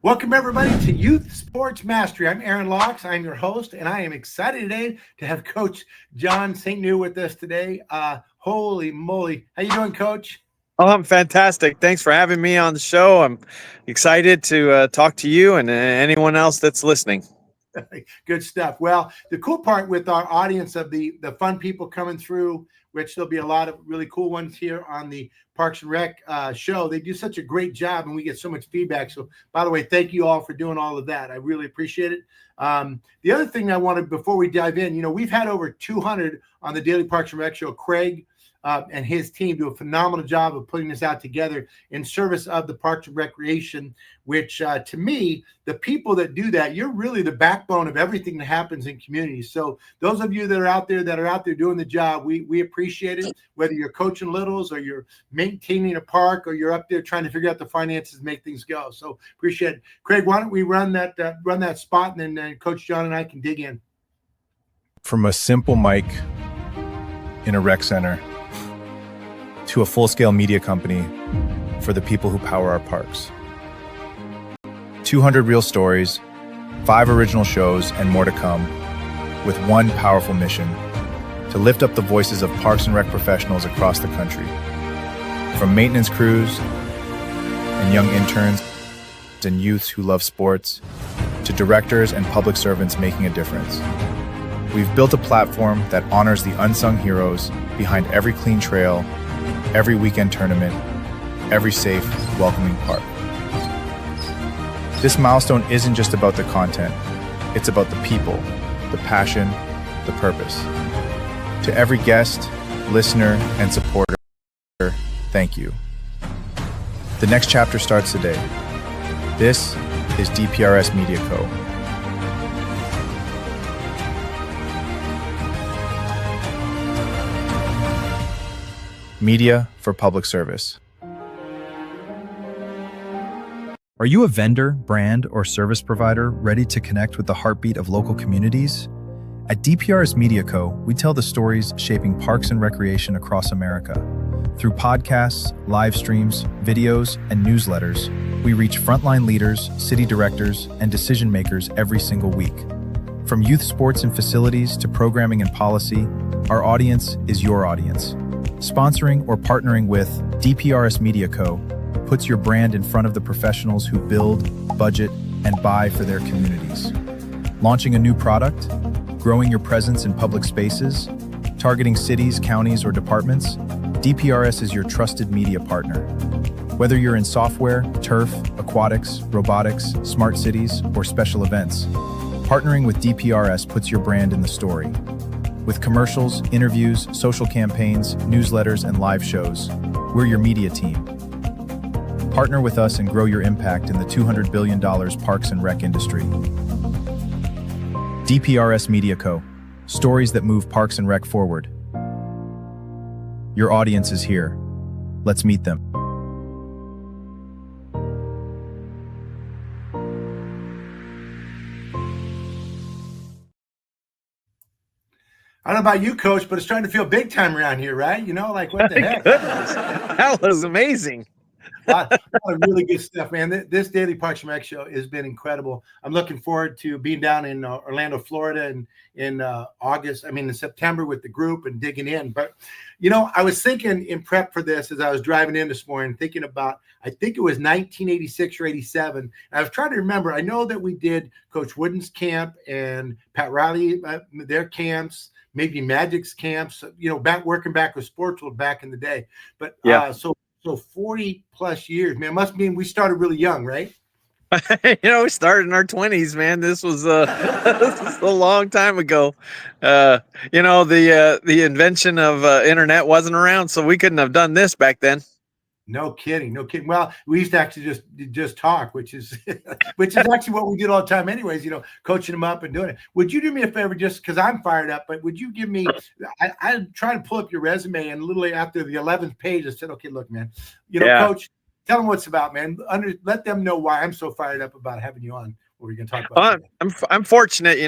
Welcome, everybody, to Youth Sports Mastery. I'm Aaron Locks. I'm your host, and I am excited today to have Coach John Saintignon with us today. Holy moly. How you doing, Coach? Oh, I'm fantastic. Thanks for having me on the show. I'm excited to talk to you and anyone else that's listening. Good stuff. Well, the cool part with our audience of the fun people coming through, which there'll be a lot of really cool ones here on the Parks and Rec show. They do such a great job, and we get so much feedback. So, by the way, thank you all for doing all of that. I really appreciate it. The other thing I wanted, before we dive in, we've had over 200 on the Daily Parks and Rec show. Craig and his team do a phenomenal job of putting this out together in service of the Parks and Recreation, which to me, the people that do that, you're really the backbone of everything that happens in communities. So those of you that are out there doing the job, we appreciate it, whether you're coaching littles or you're maintaining a park or you're up there trying to figure out the finances to make things go. So appreciate it. Craig, why don't we run that spot, and then Coach John and I can dig in. From a simple mic in a rec center to a full-scale media company for the people who power our parks. 200 real stories, 5 original shows, and more to come, with one powerful mission: to lift up the voices of Parks and Rec professionals across the country. From maintenance crews and young interns and youths who love sports, to directors and public servants making a difference. We've built a platform that honors the unsung heroes behind every clean trail, every weekend tournament, every safe, welcoming park. This milestone isn't just about the content, it's about the people, the passion, the purpose. To every guest, listener, and supporter, thank you. The next chapter starts today. This is DPRS Media Co. Media for public service. Are you a vendor, brand, or service provider ready to connect with the heartbeat of local communities? At DPRS Media Co., we tell the stories shaping parks and recreation across America. Through podcasts, live streams, videos, and newsletters, we reach frontline leaders, city directors, and decision makers every single week. From youth sports and facilities to programming and policy, our audience is your audience. Sponsoring or partnering with DPRS Media Co. puts your brand in front of the professionals who build, budget, and buy for their communities. Launching a new product, growing your presence in public spaces, targeting cities, counties, or departments, DPRS is your trusted media partner. Whether you're in software, turf, aquatics, robotics, smart cities, or special events, partnering with DPRS puts your brand in the story. With commercials, interviews, social campaigns, newsletters, and live shows, we're your media team. Partner with us and grow your impact in the $200 billion Parks and Rec industry. DPRS Media Co. Stories that move Parks and Rec forward. Your audience is here. Let's meet them. I don't know about you, Coach, but it's starting to feel big time around here, right? Like what the heck? That was amazing. A lot of really good stuff, man. This Daily Parks and Rec show has been incredible. I'm looking forward to being down in Orlando, Florida in September with the group and digging in. But, I was thinking in prep for this as I was driving in this morning, thinking about, I think it was 1986 or 87. And I was trying to remember. I know that we did Coach Wooden's camp and Pat Riley, their camps, maybe Magic's camps, working back with Sports World back in the day. But yeah. So 40 plus years, man, must mean we started really young, right? We started in our 20s, man. This was a long time ago. The invention of internet wasn't around, so we couldn't have done this back then. No kidding. Well, we used to actually just talk, which is actually what we did all the time anyways, coaching them up and doing it. Would you do me a favor, just because I'm fired up, but would you give me, I tried to pull up your resume, and literally after the 11th page, I said, okay, look, man, Coach, tell them what it's about, man. Let them know why I'm so fired up about having you on. What we're going to talk about. I'm fortunate,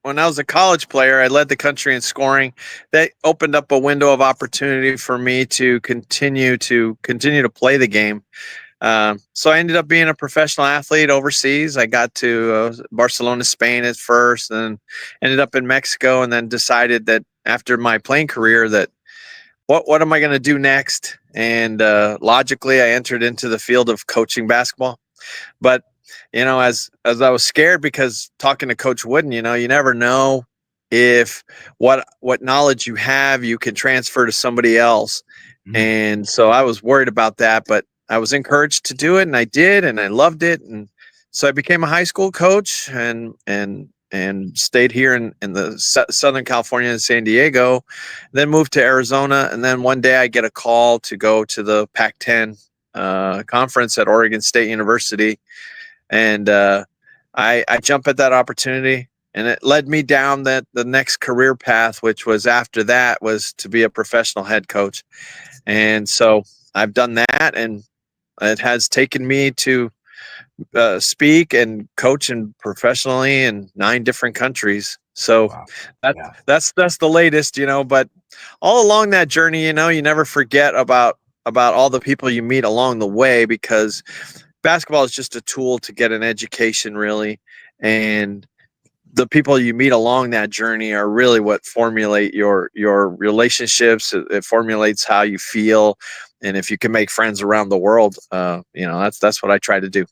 when I was a college player, I led the country in scoring. That opened up a window of opportunity for me to continue to play the game. So I ended up being a professional athlete overseas. I got to Barcelona, Spain at first, and ended up in Mexico, and then decided that after my playing career that what am I going to do next? And logically, I entered into the field of coaching basketball. But as I was scared, because talking to Coach Wooden, you never know if what knowledge you have you can transfer to somebody else. And so I was worried about that, but I was encouraged to do it, and I did, and I loved it. And so I became a high school coach, and stayed here in the Southern California in San Diego, then moved to Arizona. And then one day I get a call to go to the Pac-10 conference at Oregon State University. And I jump at that opportunity, and it led me down the next career path, which was after that was to be a professional head coach. And so I've done that, and it has taken me to speak and coach and professionally in 9 different countries. So Wow. that's the latest, but all along that journey, you never forget about all the people you meet along the way, because basketball is just a tool to get an education, really. And the people you meet along that journey are really what formulate your relationships. It formulates how you feel. And if you can make friends around the world, that's what I try to do.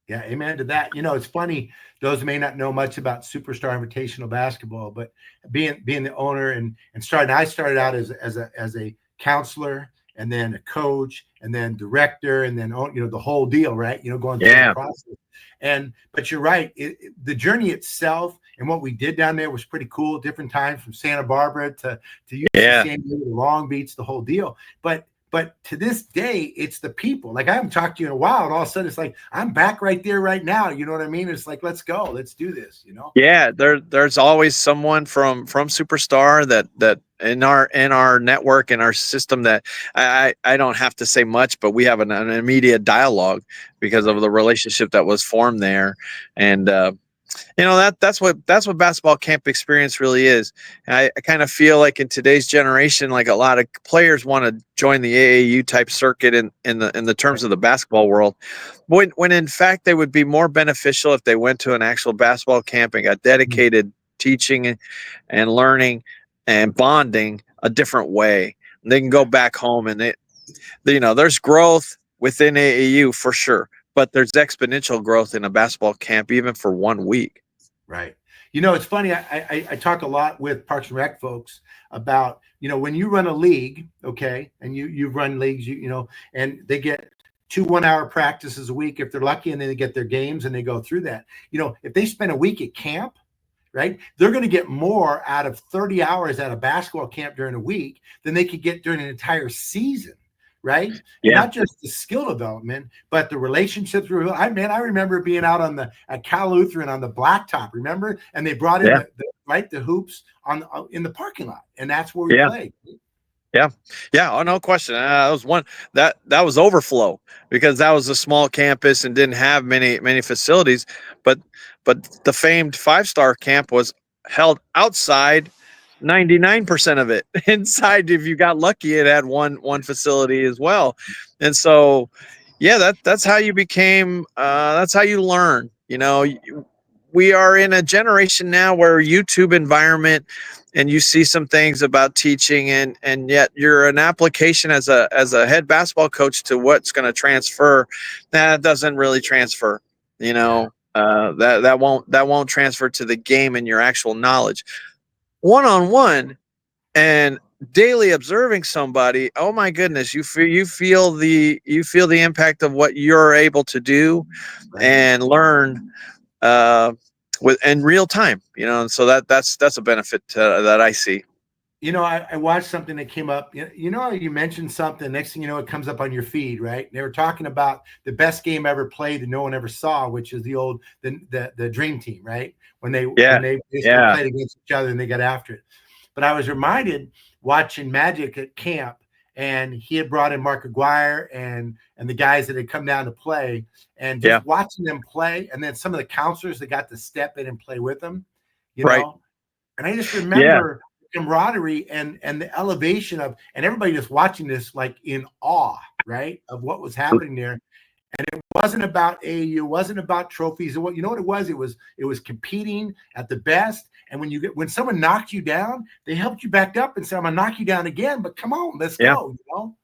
Yeah, amen to that. It's funny. Those may not know much about Superstar Invitational basketball, but being the owner and I started out as a counselor, and then a coach, and then director, and then the whole deal, right? Going through the process. But you're right. The journey itself and what we did down there was pretty cool. Different times, from Santa Barbara to San Diego, Long Beach, the whole deal. But to this day, it's the people. Like, I haven't talked to you in a while, and all of a sudden it's like I'm back right there right now. You know what I mean? It's like, let's go, let's do this. Yeah, there's always someone from Superstar that in our network, in our system, that I don't have to say much, but we have an immediate dialogue because of the relationship that was formed there. And that's what basketball camp experience really is. And I kind of feel like in today's generation, like, a lot of players want to join the AAU type circuit in the terms of the basketball world, when in fact they would be more beneficial if they went to an actual basketball camp and got dedicated teaching and learning and bonding a different way. They can go back home, and there's growth within AAU for sure, but there's exponential growth in a basketball camp, even for 1 week. Right. It's funny. I talk a lot with Parks and Rec folks about, when you run a league, okay, and you run leagues, and they get 2 1-hour practices a week if they're lucky, and then they get their games and they go through that. If they spend a week at camp, right, they're going to get more out of 30 hours at a basketball camp during a week than they could get during an entire season. Right? Yeah. Not just the skill development, but the relationships. I remember being out at Cal Lutheran on the blacktop, remember? And they brought in the hoops in the parking lot, and that's where we played. Yeah. Oh, no question. That was one that was overflow, because that was a small campus and didn't have many facilities. But the famed 5-star camp was held outside. 99% of it inside. If you got lucky, it had one facility as well. And so, that's how you became. That's how you learn. We are in a generation now where YouTube environment, and you see some things about teaching, and yet you're an application as a head basketball coach to what's going to transfer. That doesn't really transfer. That won't transfer to the game and your actual knowledge. One-on-one and daily observing somebody, oh my goodness, you feel the impact of what you're able to do and learn in real time. And so that's a benefit that I see. I watched something that came up. You mentioned something. Next thing you know, it comes up on your feed, right? They were talking about the best game ever played that no one ever saw, which is the old the Dream Team, right? When they played against each other and they got after it. But I was reminded watching Magic at camp, and he had brought in Mark Aguirre and the guys that had come down to play, and just watching them play, and then some of the counselors that got to step in and play with them, know. And I just remember camaraderie and the elevation of, and everybody just watching this like in awe, right, of what was happening there. And it wasn't about AAU, it wasn't about trophies. You know what it was? It was competing at the best. And when someone knocked you down, they helped you back up and said, I'm gonna knock you down again, but come on, let's go, you know?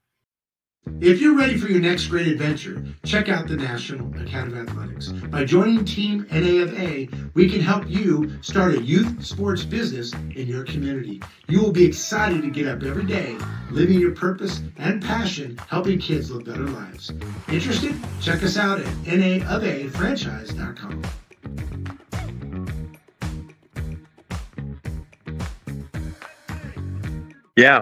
If you're ready for your next great adventure, check out the National Academy of Athletics. By joining Team NAFA, we can help you start a youth sports business in your community. You will be excited to get up every day, living your purpose and passion, helping kids live better lives. Interested? Check us out at nafafranchise.com. Yeah.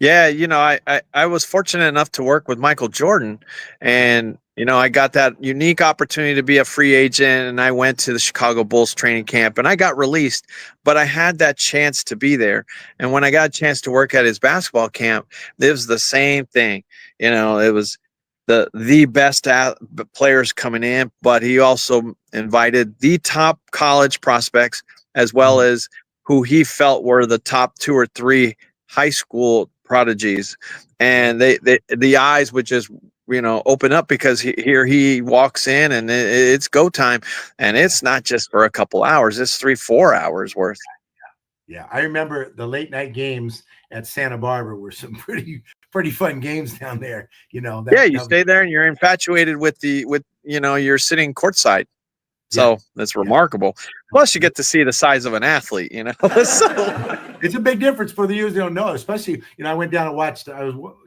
Yeah, I was fortunate enough to work with Michael Jordan, and I got that unique opportunity to be a free agent, and I went to the Chicago Bulls training camp, and I got released, but I had that chance to be there. And when I got a chance to work at his basketball camp, it was the same thing. It was the best players coming in, but he also invited the top college prospects as well as who he felt were the top 2 or 3 high school prodigies, and the eyes would just open up, because here he walks in and it's go time, and it's not just for a couple hours, it's 3-4 hours worth. Yeah, I remember the late night games at Santa Barbara were some pretty fun games down there. You stay there and you're infatuated with you're sitting courtside. So that's remarkable. Plus, you get to see the size of an athlete, So it's a big difference for the users who don't know. Especially, I went down and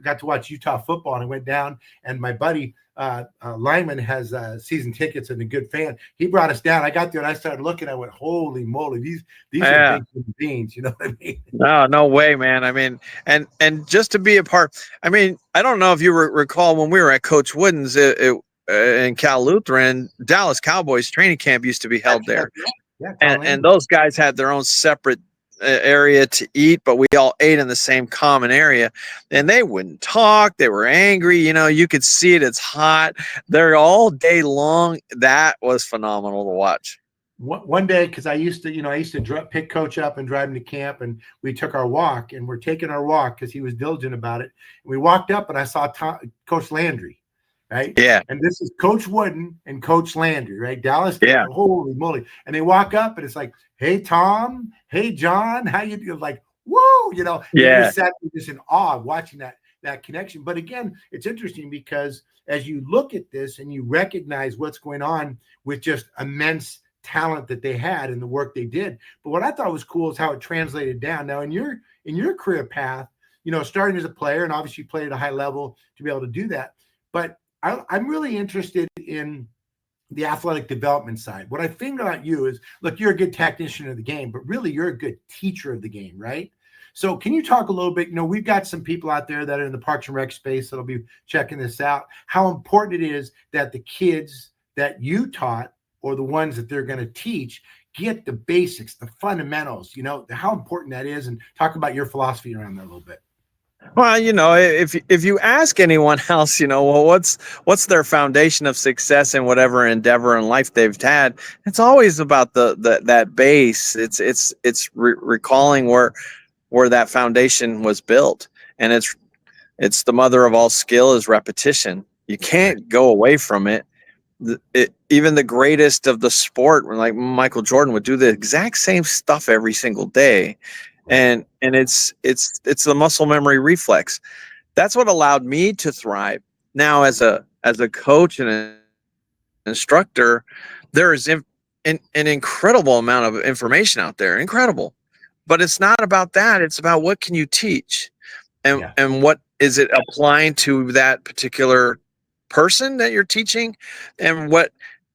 got to watch Utah football, and I went down, and my buddy Lyman has season tickets and a good fan. He brought us down. I got there and I started looking. I went, holy moly, these are big human beings. You know what I mean? No way, man. I mean, and just to be a part. I mean, I don't know if you recall when we were at Coach Wooden's in Cal Lutheran, Dallas Cowboys training camp used to be held there. Yeah, and those guys had their own separate area to eat, but we all ate in the same common area, and they wouldn't talk. They were angry. You could see it. It's hot. They're all day long. That was phenomenal to watch. One day, because I used to pick Coach up and drive him to camp, and we took our walk, and we're taking our walk because he was diligent about it. And we walked up, and I saw Coach Landry. Right. Yeah. And this is Coach Wooden and Coach Landry, right? Dallas. Yeah. Holy moly. And they walk up and it's like, hey, Tom, hey, John, how you doing? Like, whoa, Yeah. You sat just in awe watching that connection. But again, it's interesting because as you look at this and you recognize what's going on with just immense talent that they had and the work they did. But what I thought was cool is how it translated down. Now in your career path, starting as a player, and obviously you played at a high level to be able to do that. But I'm really interested in the athletic development side. What I think about you is, look, you're a good technician of the game, but really you're a good teacher of the game, right? So can you talk a little bit, we've got some people out there that are in the Parks and Rec space that'll be checking this out, how important it is that the kids that you taught or the ones that they're going to teach get the basics, the fundamentals, how important that is, and talk about your philosophy around that a little bit. Well, if you ask anyone else, what's their foundation of success in whatever endeavor in life they've had, it's always about that base. It's recalling where that foundation was built, and it's the mother of all skill is repetition. You can't go away from it. Even the greatest of the sport, like Michael Jordan, would do the exact same stuff every single day. And it's the muscle memory reflex. That's what allowed me to thrive. Now, as a coach and an instructor, there is an incredible amount of information out there, incredible. But it's not about that. It's about what can you teach, and what is it applying to that particular person that you're teaching, and what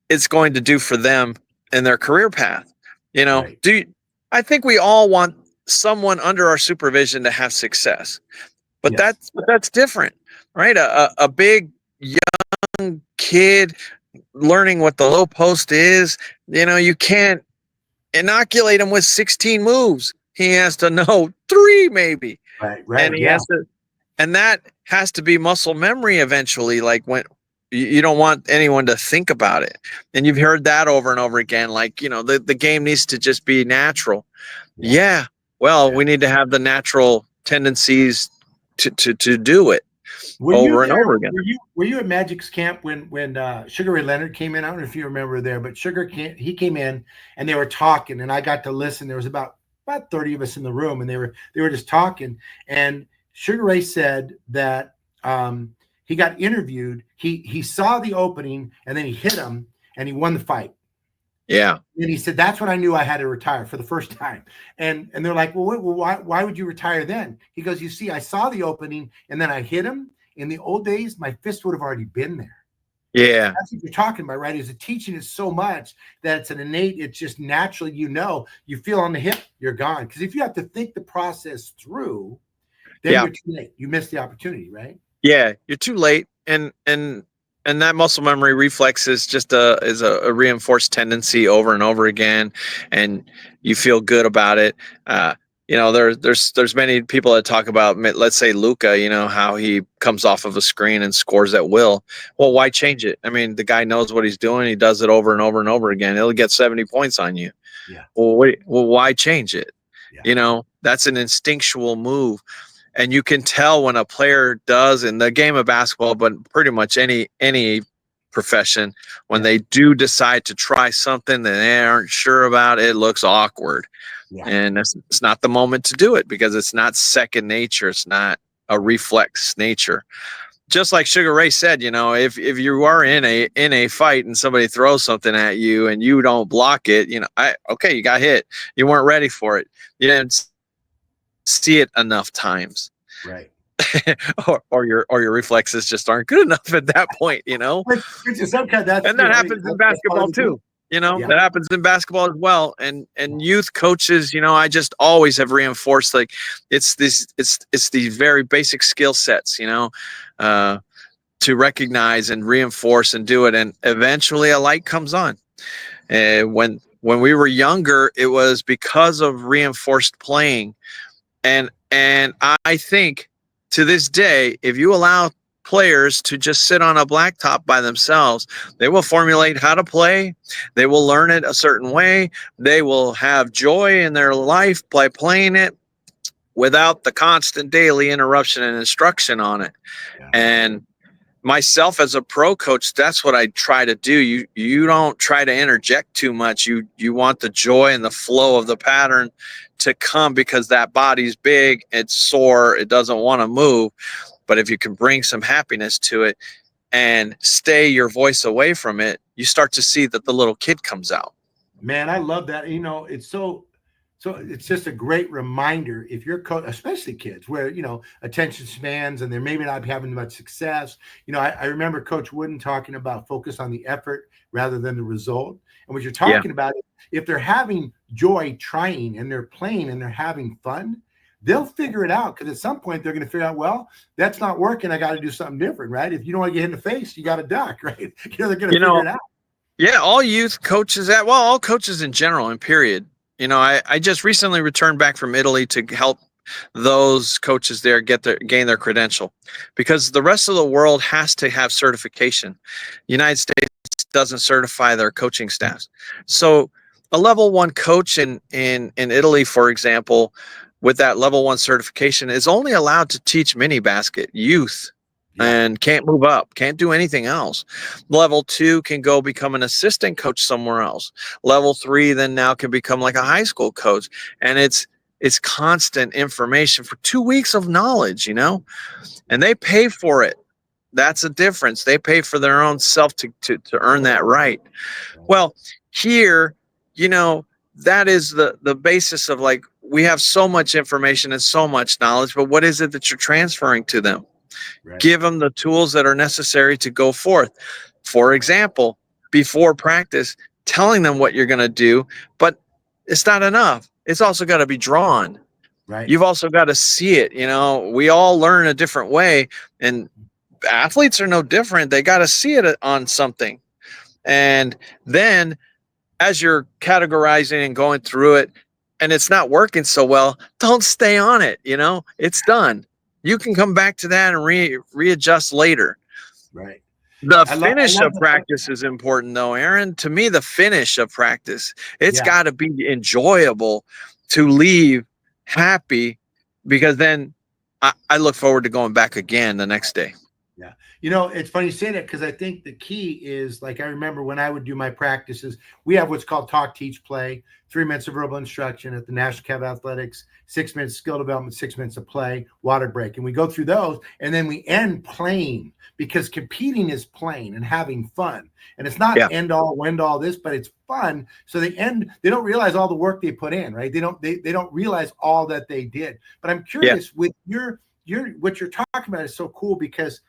it's going to do for them in their career path. Right. I think we all want someone under our supervision to have success, but that's different, right? A big young kid learning what the low post is, you can't inoculate him with 16 moves. He has to know 3 maybe, right, and he has to, and that has to be muscle memory eventually. Like when you don't want anyone to think about it, and you've heard that over and over again. Like the game needs to just be natural. Yeah. Well, we need to have the natural tendencies to do it. Were you over and there? over again. Were you at Magic's camp when Sugar Ray Leonard came in? I don't know if you remember there, but he came in and they were talking, and I got to listen. There was about 30 of us in the room, and they were just talking. And Sugar Ray said that he got interviewed. He saw the opening, and then he hit him, and he won the fight. Yeah. And he said, that's when I knew I had to retire for the first time. And they're like, well, why would you retire then? He goes, you see, I saw the opening and then I hit him. In the old days, my fist would have already been there. Yeah. That's what you're talking about, right? Is the teaching is so much that it's an innate, it's just naturally, you feel on the hip, you're gone. Because if you have to think the process through, then you're too late. You miss the opportunity, right? Yeah, you're too late. And that muscle memory reflex is just a reinforced tendency over and over again, and you feel good about it. There's many people that talk about, let's say Luka, how he comes off of a screen and scores at will. Well, why change it? I mean, the guy knows what he's doing. He does it over and over and over again. He'll get 70 points on you. Yeah. Well, why change it? Yeah. That's an instinctual move. And you can tell when a player does in the game of basketball, but pretty much any profession, when they do decide to try something that they aren't sure about, it looks awkward. Yeah. And it's not the moment to do it because it's not second nature. It's not a reflex nature. Just like Sugar Ray said, if you are in a fight and somebody throws something at you and you don't block it, you got hit. You weren't ready for it. You didn't see it enough times, right? or your reflexes just aren't good enough at that point, Which is some kind and that happens in basketball too. That happens in basketball as well. And youth coaches, I just always have reinforced, like, it's these very basic skill sets, to recognize and reinforce and do it. And eventually a light comes on. When we were younger, it was because of reinforced playing. And I think to this day, if you allow players to just sit on a blacktop by themselves, they will formulate how to play. They will learn it a certain way. They will have joy in their life by playing it without the constant daily interruption and instruction on it. Yeah. And myself as a pro coach, that's what I try to do. You don't try to interject too much. You want the joy and the flow of the pattern to come, because that body's big, it's sore, it doesn't want to move. But if you can bring some happiness to it and stay your voice away from it, you start to see that the little kid comes out. Man, I love that. It's so it's just a great reminder, if you're especially kids where, attention spans and they're maybe not having much success. I remember Coach Wooden talking about focus on the effort rather than the result. And what you're talking about, if they're having joy trying and they're playing and they're having fun, they'll figure it out, because at some point they're going to figure out, well, that's not working. I got to do something different, right? If you don't want to get hit in the face, you got to duck, right? They're going to figure it out. Yeah, all youth coaches all coaches in general and period. I just recently returned back from Italy to help those coaches there gain their credential, because the rest of the world has to have certification. The United States doesn't certify their coaching staffs. So a level 1 coach in Italy, for example, with that level 1 certification, is only allowed to teach mini basket youth. And can't move up, can't do anything else. Level 2 can go become an assistant coach somewhere else. Level 3 then now can become like a high school coach. And it's constant information for 2 weeks of knowledge, and they pay for it. That's a difference. They pay for their own self to earn that right. Well, here, that is the basis of, like, we have so much information and so much knowledge, but what is it that you're transferring to them? Right. Give them the tools that are necessary to go forth. For example, before practice, telling them what you're going to do, but it's not enough. It's also got to be drawn. Right. You've also got to see it. We all learn a different way, and athletes are no different. They got to see it on something. And then as you're categorizing and going through it and it's not working so well, don't stay on it. It's done. You can come back to that and readjust later. Right. The finish of practice is important, though, Aaron. To me, the finish of practice, it's got to be enjoyable to leave happy, because then I look forward to going back again the next day. Yeah. It's funny you say that because I think the key is, like, I remember when I would do my practices, we have what's called talk, teach, play, 3 minutes of verbal instruction at the National Cav Athletics, 6 minutes skill development, 6 minutes of play, water break. And we go through those and then we end playing, because competing is playing and having fun. And it's not end all, this, but it's fun. So they don't realize all the work they put in, right? They don't realize all that they did. But I'm curious with what you're talking about is so cool, because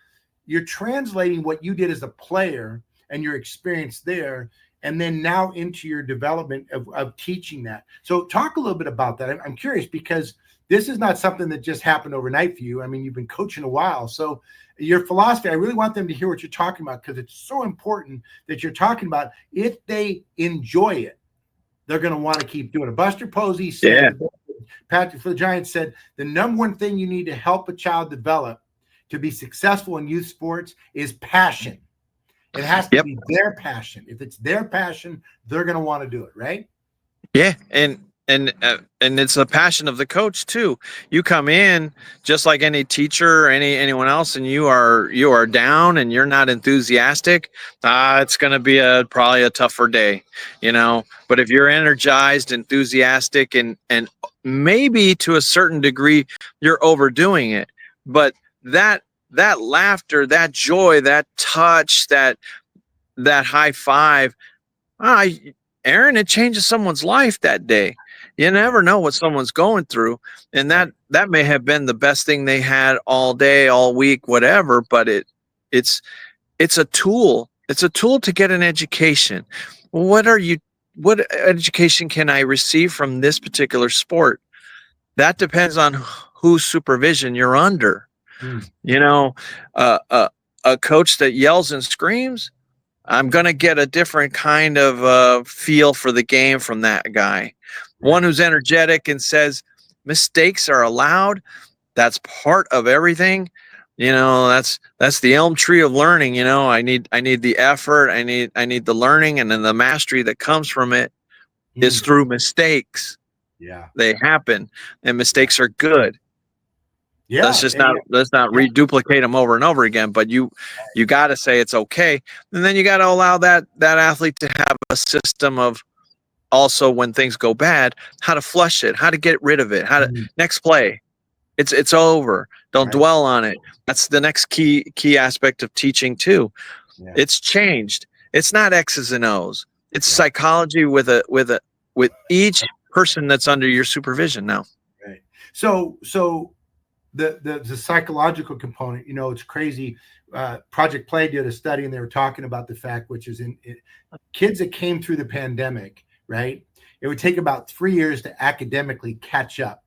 you're translating what you did as a player and your experience there, and then now into your development of teaching that. So talk a little bit about that. I'm curious, because this is not something that just happened overnight for you. I mean, you've been coaching a while. So your philosophy, I really want them to hear what you're talking about, because it's so important that you're talking about, if they enjoy it, they're going to want to keep doing it. Buster Posey said, Patrick for the Giants said, the number one thing you need to help a child develop to be successful in youth sports is passion. It has to be their passion. If it's their passion, they're going to want to do it, right? Yeah, and it's a passion of the coach too. You come in just like any teacher or anyone else, and you are down and you're not enthusiastic. It's going to be probably a tougher day, But if you're energized, enthusiastic, and maybe to a certain degree you're overdoing it, but that laughter, that joy, that touch, that high five, Aaron, it changes someone's life that day. You never know what someone's going through, and that may have been the best thing they had all day, all week, whatever. But it's a tool. It's a tool to get an education. What education can I receive from this particular sport? That depends on whose supervision you're under. A coach that yells and screams, I'm going to get a different kind of feel for the game from that guy. One who's energetic and says mistakes are allowed. That's part of everything. That's the elm tree of learning. I need the effort. I need the learning, and then the mastery that comes from it is through mistakes. Yeah, they happen, and mistakes are good. Yeah, let's not reduplicate them over and over again. But you got to say it's okay, and then you got to allow that athlete to have a system of also, when things go bad, how to flush it, how to get rid of it, how to next play. It's over. Don't dwell on it. That's the next key aspect of teaching too. Yeah. It's changed. It's not X's and O's. It's psychology with each person that's under your supervision now. Right. So the psychological component, it's crazy. Project Play did a study, and they were talking about the fact, which is kids that came through the pandemic, right? It would take about 3 years to academically catch up,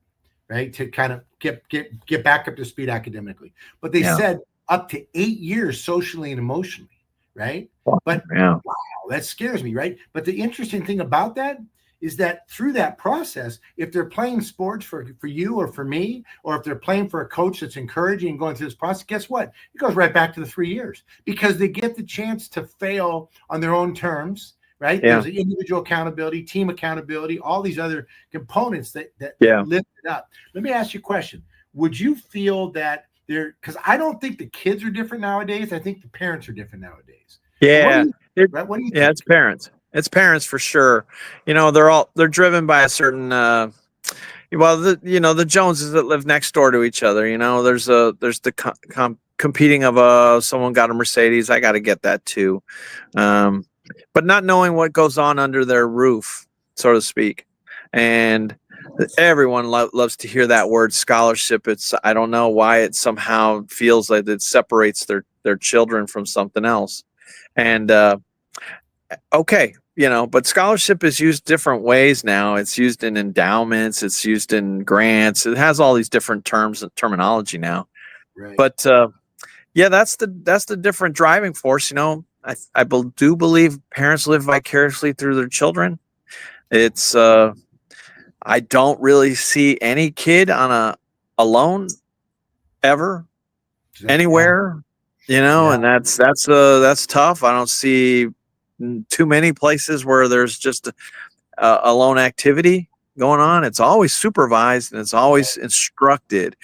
right? To kind of get back up to speed academically. But they said up to 8 years socially and emotionally, right? But wow, that scares me, right? But the interesting thing about that is that through that process, if they're playing sports for you or for me, or if they're playing for a coach that's encouraging and going through this process, guess what? It goes right back to the 3 years, because they get the chance to fail on their own terms, right? Yeah. There's individual accountability, team accountability, all these other components that lift it up. Let me ask you a question. Would you feel that because I don't think the kids are different nowadays. I think the parents are different nowadays. Yeah. What do you think? It's parents. It's parents for sure. They're driven by a certain the Joneses that live next door to each other. There's the competing of someone got a Mercedes, I got to get that too. But not knowing what goes on under their roof, so to speak. And everyone loves to hear that word scholarship. I don't know why it somehow feels like it separates their children from something else. And okay, but scholarship is used different ways now. It's used in endowments, it's used in grants. It has all these different terms and terminology now. Right. But that's the different driving force. I do believe parents live vicariously through their children. It's I don't really see any kid alone ever anywhere. And that's tough. I don't see too many places where there's just a lone activity going on. It's always supervised and it's always instructed.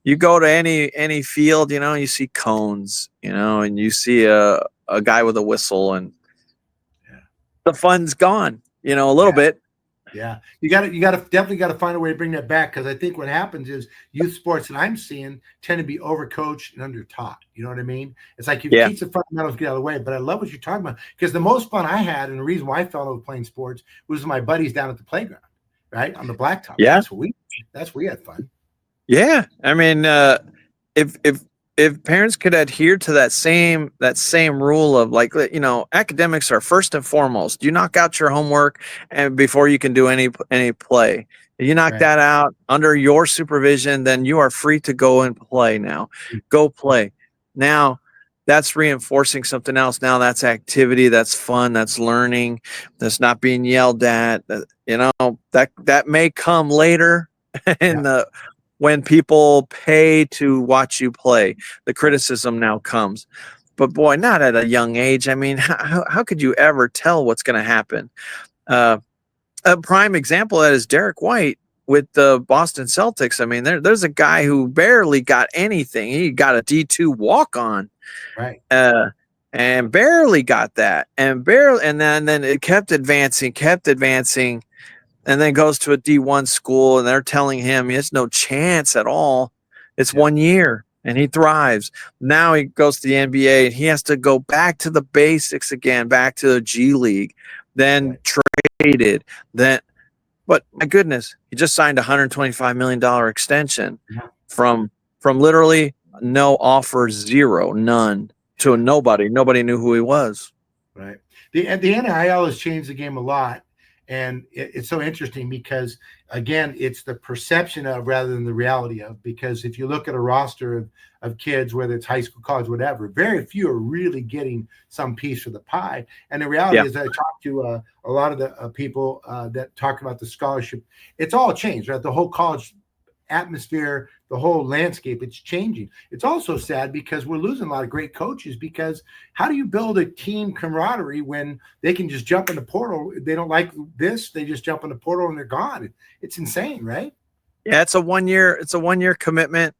you go to any field, you see cones, and you see a guy with a whistle, and Yeah. the fun's gone, a little bit. Yeah, you definitely got to find a way to bring that back, because I think what happens is youth sports that I'm seeing tend to be overcoached and undertaught. You know what I mean? It's like you Yeah. teach the fundamentals, get out of the way. But I love what you're talking about, because the most fun I had, and the reason why I fell in love with playing sports, was my buddies down at the playground, right on the blacktop. Yeah. That's where we had fun. Yeah, I mean, if parents could adhere to that same rule of, like, academics are first and foremost. You knock out your homework and before you can do any play. If you knock Right. that out under your supervision, then you are free to go and play now. Go play. Now that's reinforcing something else. Now that's activity, that's fun, that's learning, that's not being yelled at. That may come later in when people pay to watch you play. The criticism now comes, but boy, not at a young age. I mean, how could you ever tell what's going to happen? A prime example of that is Derek White with the Boston Celtics. I mean, there's a guy who barely got anything. He got a D2 walk on, Right. And barely got that, and then it kept advancing. And then goes to a D1 school, and they're telling him he has no chance at all. It's 1 year, and he thrives. Now he goes to the NBA, and he has to go back to the basics again, back to the G League, then traded. But my goodness, he just signed a $125 million extension from literally no offer, zero, none, to nobody. Nobody knew who he was. Right. The NIL has changed the game a lot. And it's so interesting because, again, it's the perception of rather than the reality of, because if you look at a roster of kids, whether it's high school, college, whatever, very few are really getting some piece of the pie. And the reality is, I talked to a lot of the people that talk about the scholarship. It's all changed, right? The whole college atmosphere, the whole landscape, it's changing. It's also sad because we're losing a lot of great coaches, because how do you build a team camaraderie when they can just jump in the portal? They don't like this, they just jump in the portal and they're gone. It's insane, right? Yeah, it's a 1 year commitment.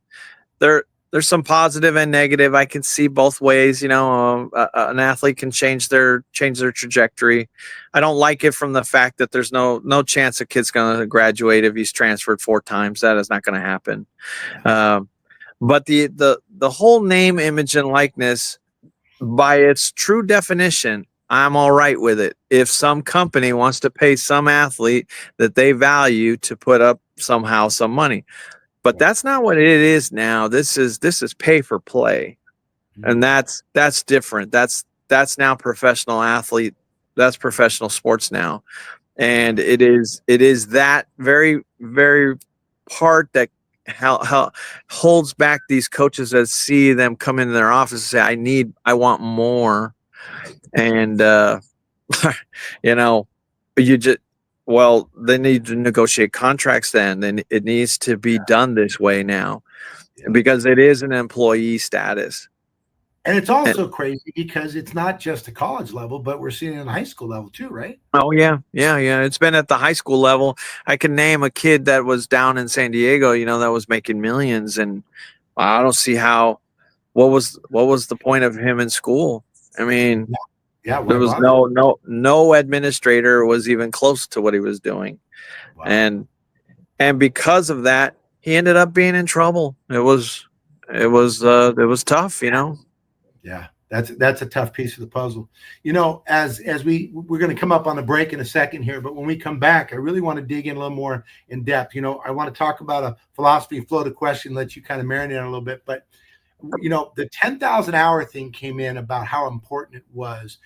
There's some positive and negative. I can see both ways. An athlete can change their trajectory. I don't like it from the fact that there's no chance a kid's going to graduate if he's transferred 4 times. That is not going to happen. But the whole name, image, and likeness, by its true definition, I'm all right with it. If some company wants to pay some athlete that they value to put up somehow some money. But that's not what it is now. This is pay for play, and that's different. That's now professional athlete. That's professional sports now, and it is that very, very part that how holds back these coaches that see them come into their office and say, I want more, and you just. Well, they need to negotiate contracts then it needs to be done this way now, because it is an employee status. And it's also crazy because it's not just a college level, but we're seeing it in the high school level too, right? Oh, yeah. It's been at the high school level. I can name a kid that was down in San Diego, that was making millions, and I don't see what was the point of him in school? I mean, there was no administrator was even close to what he was doing. Wow. And because of that, he ended up being in trouble. It was tough, Yeah, that's a tough piece of the puzzle. As we're going to come up on the break in a second here, but when we come back, I really want to dig in a little more in depth. I want to talk about a philosophy flow to question, let you kind of marinate on a little bit, but the 10,000 hour thing came in about how important it was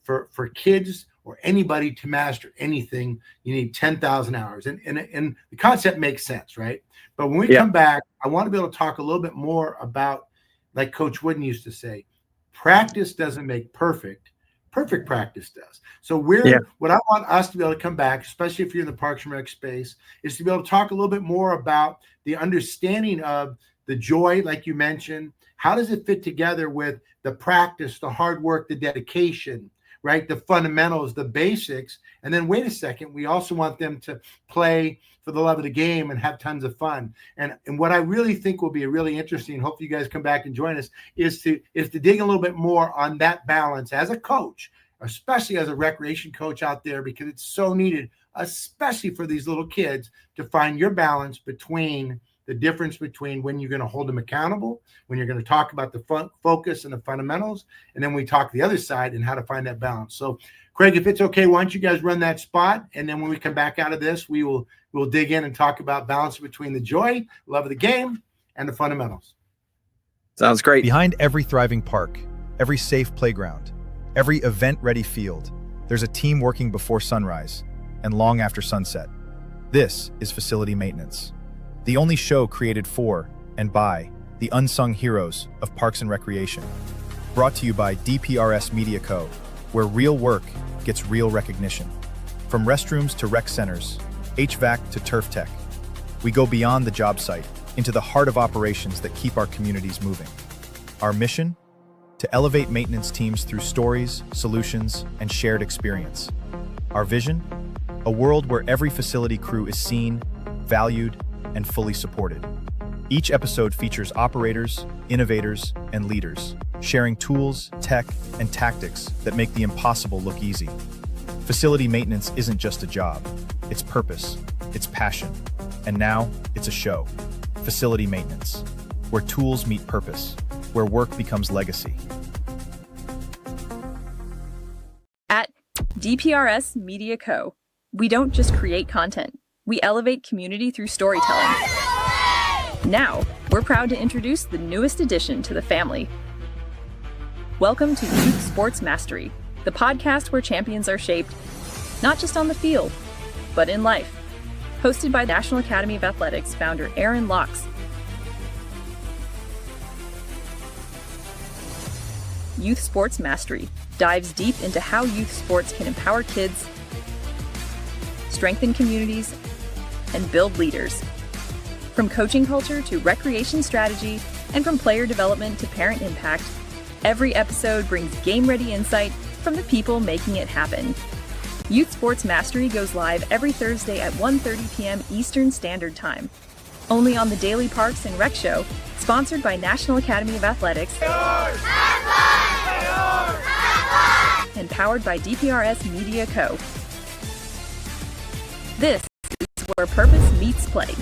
for kids or anybody to master anything. You need 10,000 hours, and the concept makes sense, right? But when we come back, I want to be able to talk a little bit more about, like Coach Wooden used to say, practice doesn't make perfect. Perfect practice does. So what I want us to be able to come back, especially if you're in the Parks and Rec space, is to be able to talk a little bit more about the understanding of the joy, like you mentioned. How does it fit together with the practice, the hard work, the dedication, right? The fundamentals, the basics. And then wait a second, we also want them to play for the love of the game and have tons of fun. And what I really think will be a really interesting, hope you guys come back and join us, is to dig a little bit more on that balance as a coach, especially as a recreation coach out there, because it's so needed, especially for these little kids, to find your balance between the difference between when you're going to hold them accountable, when you're going to talk about the focus and the fundamentals, and then we talk the other side and how to find that balance. So, Craig, if it's okay, why don't you guys run that spot, and then when we come back out of this, we'll dig in and talk about balance between the joy, love of the game, and the fundamentals. Sounds great. Behind every thriving park, every safe playground, every event-ready field, there's a team working before sunrise and long after sunset. This is Facility Maintenance, the only show created for and by the unsung heroes of Parks and Recreation. Brought to you by DPRS Media Co., where real work gets real recognition. From restrooms to rec centers, HVAC to turf tech, we go beyond the job site into the heart of operations that keep our communities moving. Our mission? To elevate maintenance teams through stories, solutions, and shared experience. Our vision? A world where every facility crew is seen, valued, and fully supported. Each episode features operators, innovators, and leaders, sharing tools, tech, and tactics that make the impossible look easy. Facility maintenance isn't just a job. It's purpose, it's passion, and now it's a show. Facility Maintenance, where tools meet purpose, where work becomes legacy. At DPRS Media Co., we don't just create content, we elevate community through storytelling. Now, we're proud to introduce the newest addition to the family. Welcome to Youth Sports Mastery, the podcast where champions are shaped, not just on the field, but in life. Hosted by National Academy of Athletics founder Aaron Locks. Youth Sports Mastery dives deep into how youth sports can empower kids, strengthen communities, and build leaders. From coaching culture to recreation strategy, and from player development to parent impact, every episode brings game-ready insight from the people making it happen. Youth Sports Mastery goes live every Thursday at 1:30 p.m. Eastern Standard Time. Only on the Daily Parks and Rec Show, sponsored by National Academy of Athletics and powered by DPRS Media Co. This is where purpose meets play.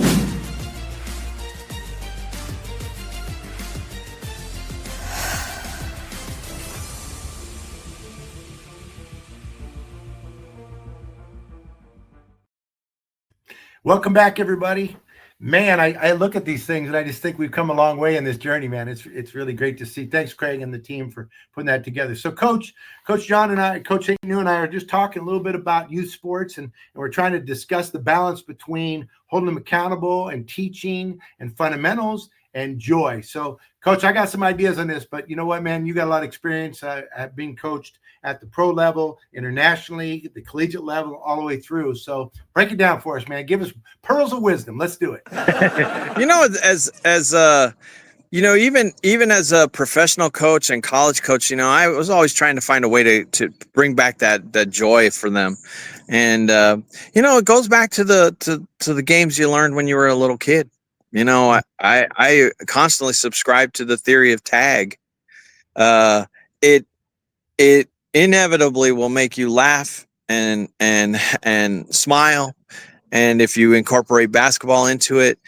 Welcome back, everybody. Man, I look at these things and I just think we've come a long way in this journey, man. It's really great to see. Thanks, Craig and the team, for putting that together. So Coach John and I, Coach Saintignon and I are just talking a little bit about youth sports, and we're trying to discuss the balance between holding them accountable and teaching and fundamentals and joy. So, Coach, I got some ideas on this, but you know what, man? You got a lot of experience at being coached at the pro level, internationally, the collegiate level, all the way through. So break it down for us, man. Give us pearls of wisdom. Let's do it. Even as a professional coach and college coach, I was always trying to find a way to bring back that joy for them. And, it goes back to the games you learned when you were a little kid. I constantly subscribe to the theory of tag. It inevitably will make you laugh and smile. And if you incorporate basketball into it,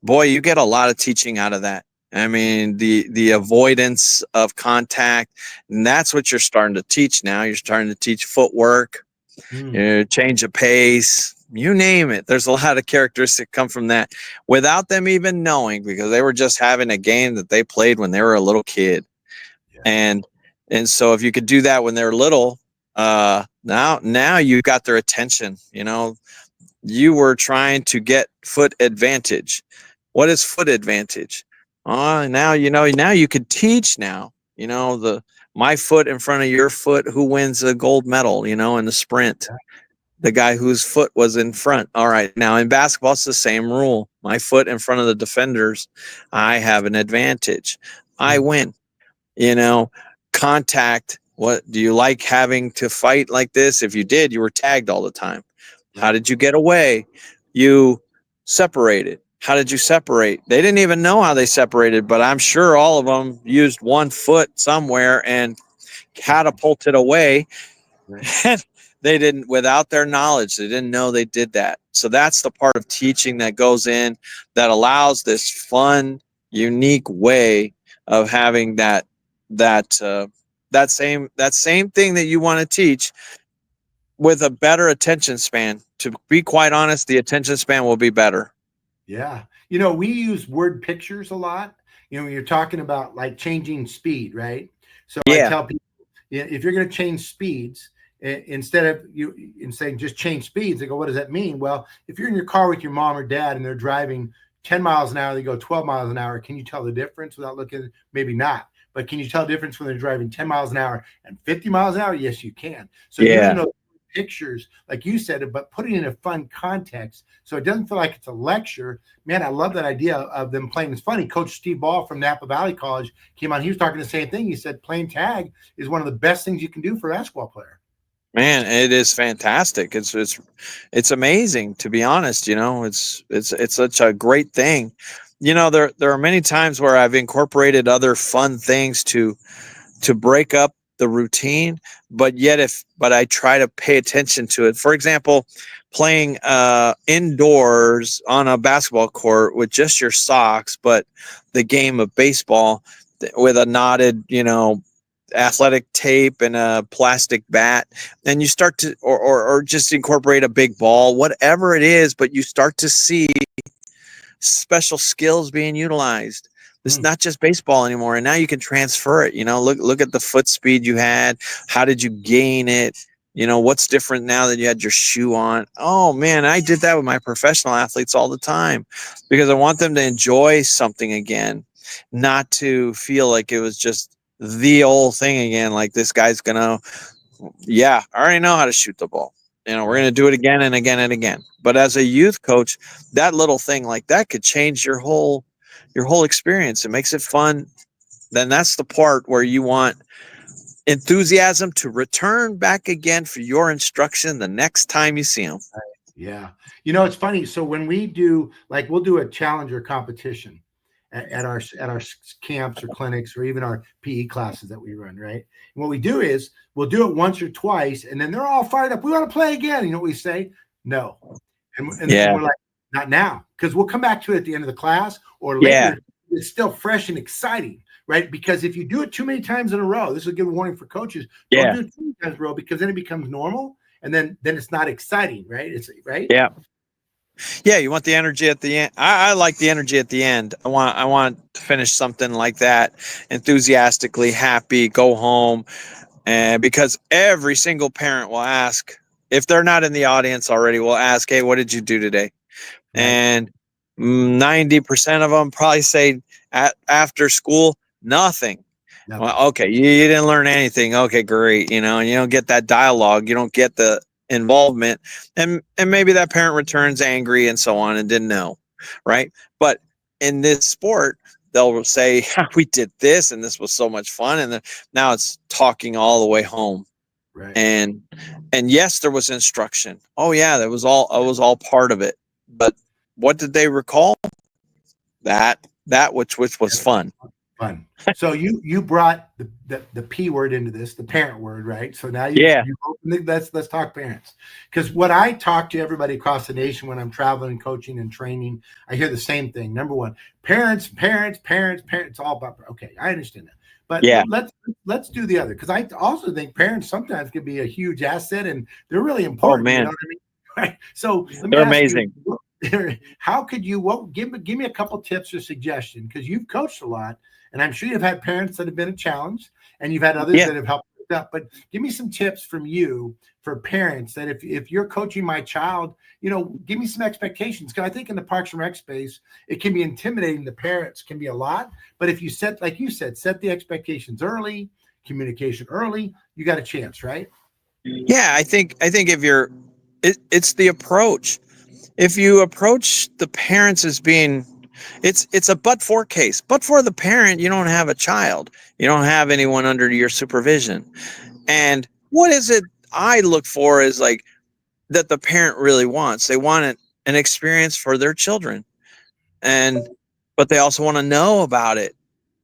boy, you get a lot of teaching out of that. I mean, the avoidance of contact, and that's what you're starting to teach now. You're starting to teach footwork, change of pace, you name it. There's a lot of characteristics come from that without them even knowing, because they were just having a game that they played when they were a little kid. Yeah. And so if you could do that when they're little, now you've got their attention. You were trying to get foot advantage. What is foot advantage? Now you could teach now, my foot in front of your foot, who wins a gold medal, in the sprint. Yeah. The guy whose foot was in front. All right. Now in basketball, it's the same rule. My foot in front of the defenders, I have an advantage. I win. Contact What do you like having to fight like this? If you did, you were tagged all the time. How did you get away? You separated. How did you separate? They didn't even know how they separated, but I'm sure all of them used one foot somewhere and catapulted away. And they didn't, without their knowledge, they didn't know they did that. So that's the part of teaching that goes in that allows this fun, unique way of having that same thing that you want to teach with a better attention span. To be quite honest, the attention span will be better. Yeah. You know, we use word pictures a lot. You know, when you're talking about like changing speed, right? So I Yeah. tell people, if you're going to change speeds, instead of you in saying just change speeds, they go, what does that mean? Well, if you're in your car with your mom or dad and they're driving 10 miles an hour, they go 12 miles an hour. Can you tell the difference without looking? Maybe not. But can you tell the difference when they're driving 10 miles an hour and 50 miles an hour? Yes, you can. So Yeah. using those pictures, like you said, but putting it in a fun context so it doesn't feel like it's a lecture. Man, I love that idea of them playing. It's funny. Coach Steve Ball from Napa Valley College came on. He was talking the same thing. He said playing tag is one of the best things you can do for a basketball player. Man, it is fantastic. It's amazing, to be honest. You know, it's such a great thing. You know, there are many times where I've incorporated other fun things to break up the routine, but I try to pay attention to it. For example, playing indoors on a basketball court with just your socks, but the game of baseball with a knotted, athletic tape and a plastic bat, and you start to or just incorporate a big ball, whatever it is, but you start to see special skills being utilized. It's not just baseball anymore, and now you can transfer it. Look at the foot speed you had. How did you gain it? What's different now that you had your shoe on? Oh man, I did that with my professional athletes all the time because I want them to enjoy something again, not to feel like it was just the old thing again. Like this guy's gonna, I already know how to shoot the ball. We're gonna do it again and again and again. But as a youth coach, that little thing like that could change your whole experience. It makes it fun. Then that's the part where you want enthusiasm to return back again for your instruction the next time you see them. Yeah. It's funny. So when we do, like, we'll do a challenger competition at our camps or clinics or even our PE classes that we run, right? And what we do is we'll do it once or twice, and then they're all fired up. We want to play again. You know what we say? No. And then we're like, not now, because we'll come back to it at the end of the class or later. Yeah. It's still fresh and exciting, right? Because if you do it too many times in a row, this is a good warning for coaches. Yeah. Don't do it too many times in a row because then it becomes normal, and then it's not exciting, right? It's right. Yeah. Yeah, you want the energy at the end. I like the energy at the end. I want to finish something like that, enthusiastically, happy, go home, and because every single parent will ask, if they're not in the audience already, will ask, "Hey, what did you do today?" Right. And 90% of them probably say after school, nothing. Well, okay, you didn't learn anything. Okay, great. And you don't get that dialogue. You don't get the involvement, and maybe that parent returns angry and so on and didn't know, right? But in this sport, they'll say, we did this and this was so much fun, and then now it's talking all the way home, right? And yes, there was instruction. Oh yeah, that was all part of it. But what did they recall? That which was fun. So you brought the P word into this, the parent word, right? So now let's talk parents, because what I talk to everybody across the nation when I'm traveling and coaching and training, I hear the same thing. Number one, parents, it's all about. Okay, I understand that, but let's do the other, because I also think parents sometimes can be a huge asset and they're really important. Oh man, you know what I mean? Right. So they're amazing. How could you give me a couple tips or suggestions, because you've coached a lot and I'm sure you've had parents that have been a challenge and you've had others that have helped up, but give me some tips from you for parents that if you're coaching my child, give me some expectations, because I think in the Parks and Rec space it can be intimidating. The parents can be a lot, but if you set, like you said, set the expectations early, communication early, you got a chance, right? Yeah, I think if it's the approach. If you approach the parents as being It's a but for case. But for the parent, you don't have a child. You don't have anyone under your supervision. And what is it I look for is like that the parent really wants. They want an experience for their children. And but they also want to know about it.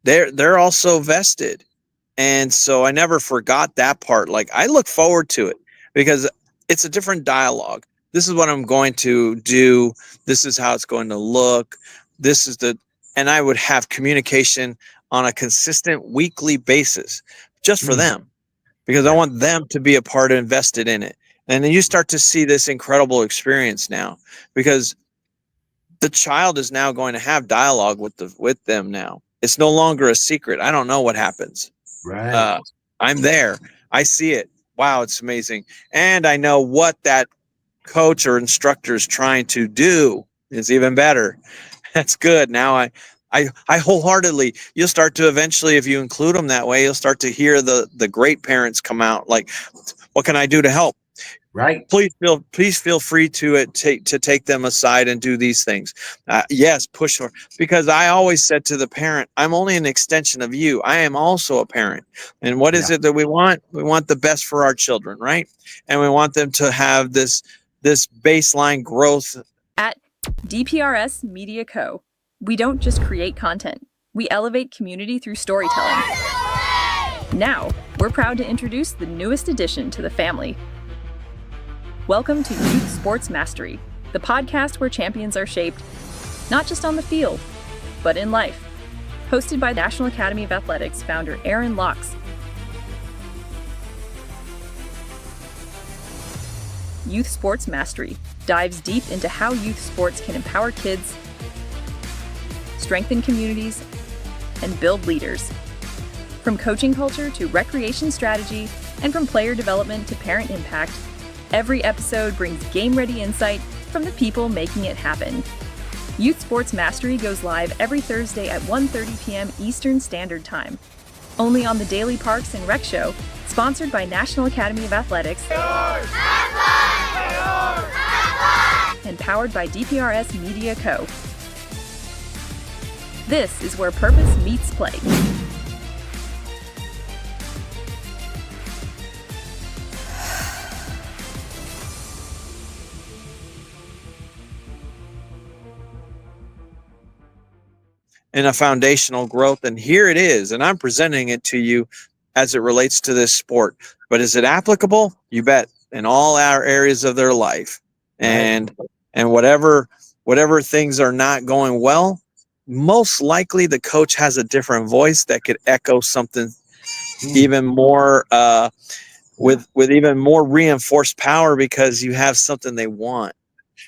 They're also vested. And so I never forgot that part. Like I look forward to it because it's a different dialogue. This is what I'm going to do. This is how it's going to look. This is and I would have communication on a consistent weekly basis just for them because I want them to be a part and invested in it. And then you start to see this incredible experience now because the child is now going to have dialogue with them now. It's no longer a secret. I don't know what happens. Right. I'm there. I see it. Wow, it's amazing. And I know what that coach or instructor is trying to do is even better. That's good. Now I wholeheartedly, you'll start to eventually, if you include them that way, you'll start to hear the great parents come out like, what can I do to help? Right. Please feel free to take them aside and do these things. Yes, push for, because I always said to the parent, I'm only an extension of you. I am also a parent. And what is it that we want? We want the best for our children, right? And we want them to have this baseline growth. At DPRS Media Co., we don't just create content, we elevate community through storytelling. Now, we're proud to introduce the newest addition to the family. Welcome to Youth Sports Mastery, the podcast where champions are shaped not just on the field, but in life. Hosted by National Academy of Athletics founder Aaron Locks. Youth Sports Mastery dives deep into how youth sports can empower kids, strengthen communities, and build leaders. From coaching culture to recreation strategy, and from player development to parent impact, every episode brings game-ready insight from the people making it happen. Youth Sports Mastery goes live every Thursday at 1:30 p.m. Eastern Standard Time. Only on the Daily Parks and Rec Show, sponsored by National Academy of Athletics and powered by DPRS Media Co. This is where purpose meets play. In a foundational growth, and here it is, and I'm presenting it to you as it relates to this sport. But is it applicable? You bet, in all our areas of their life. And whatever things are not going well, most likely the coach has a different voice that could echo something even more with even more reinforced power because you have something they want.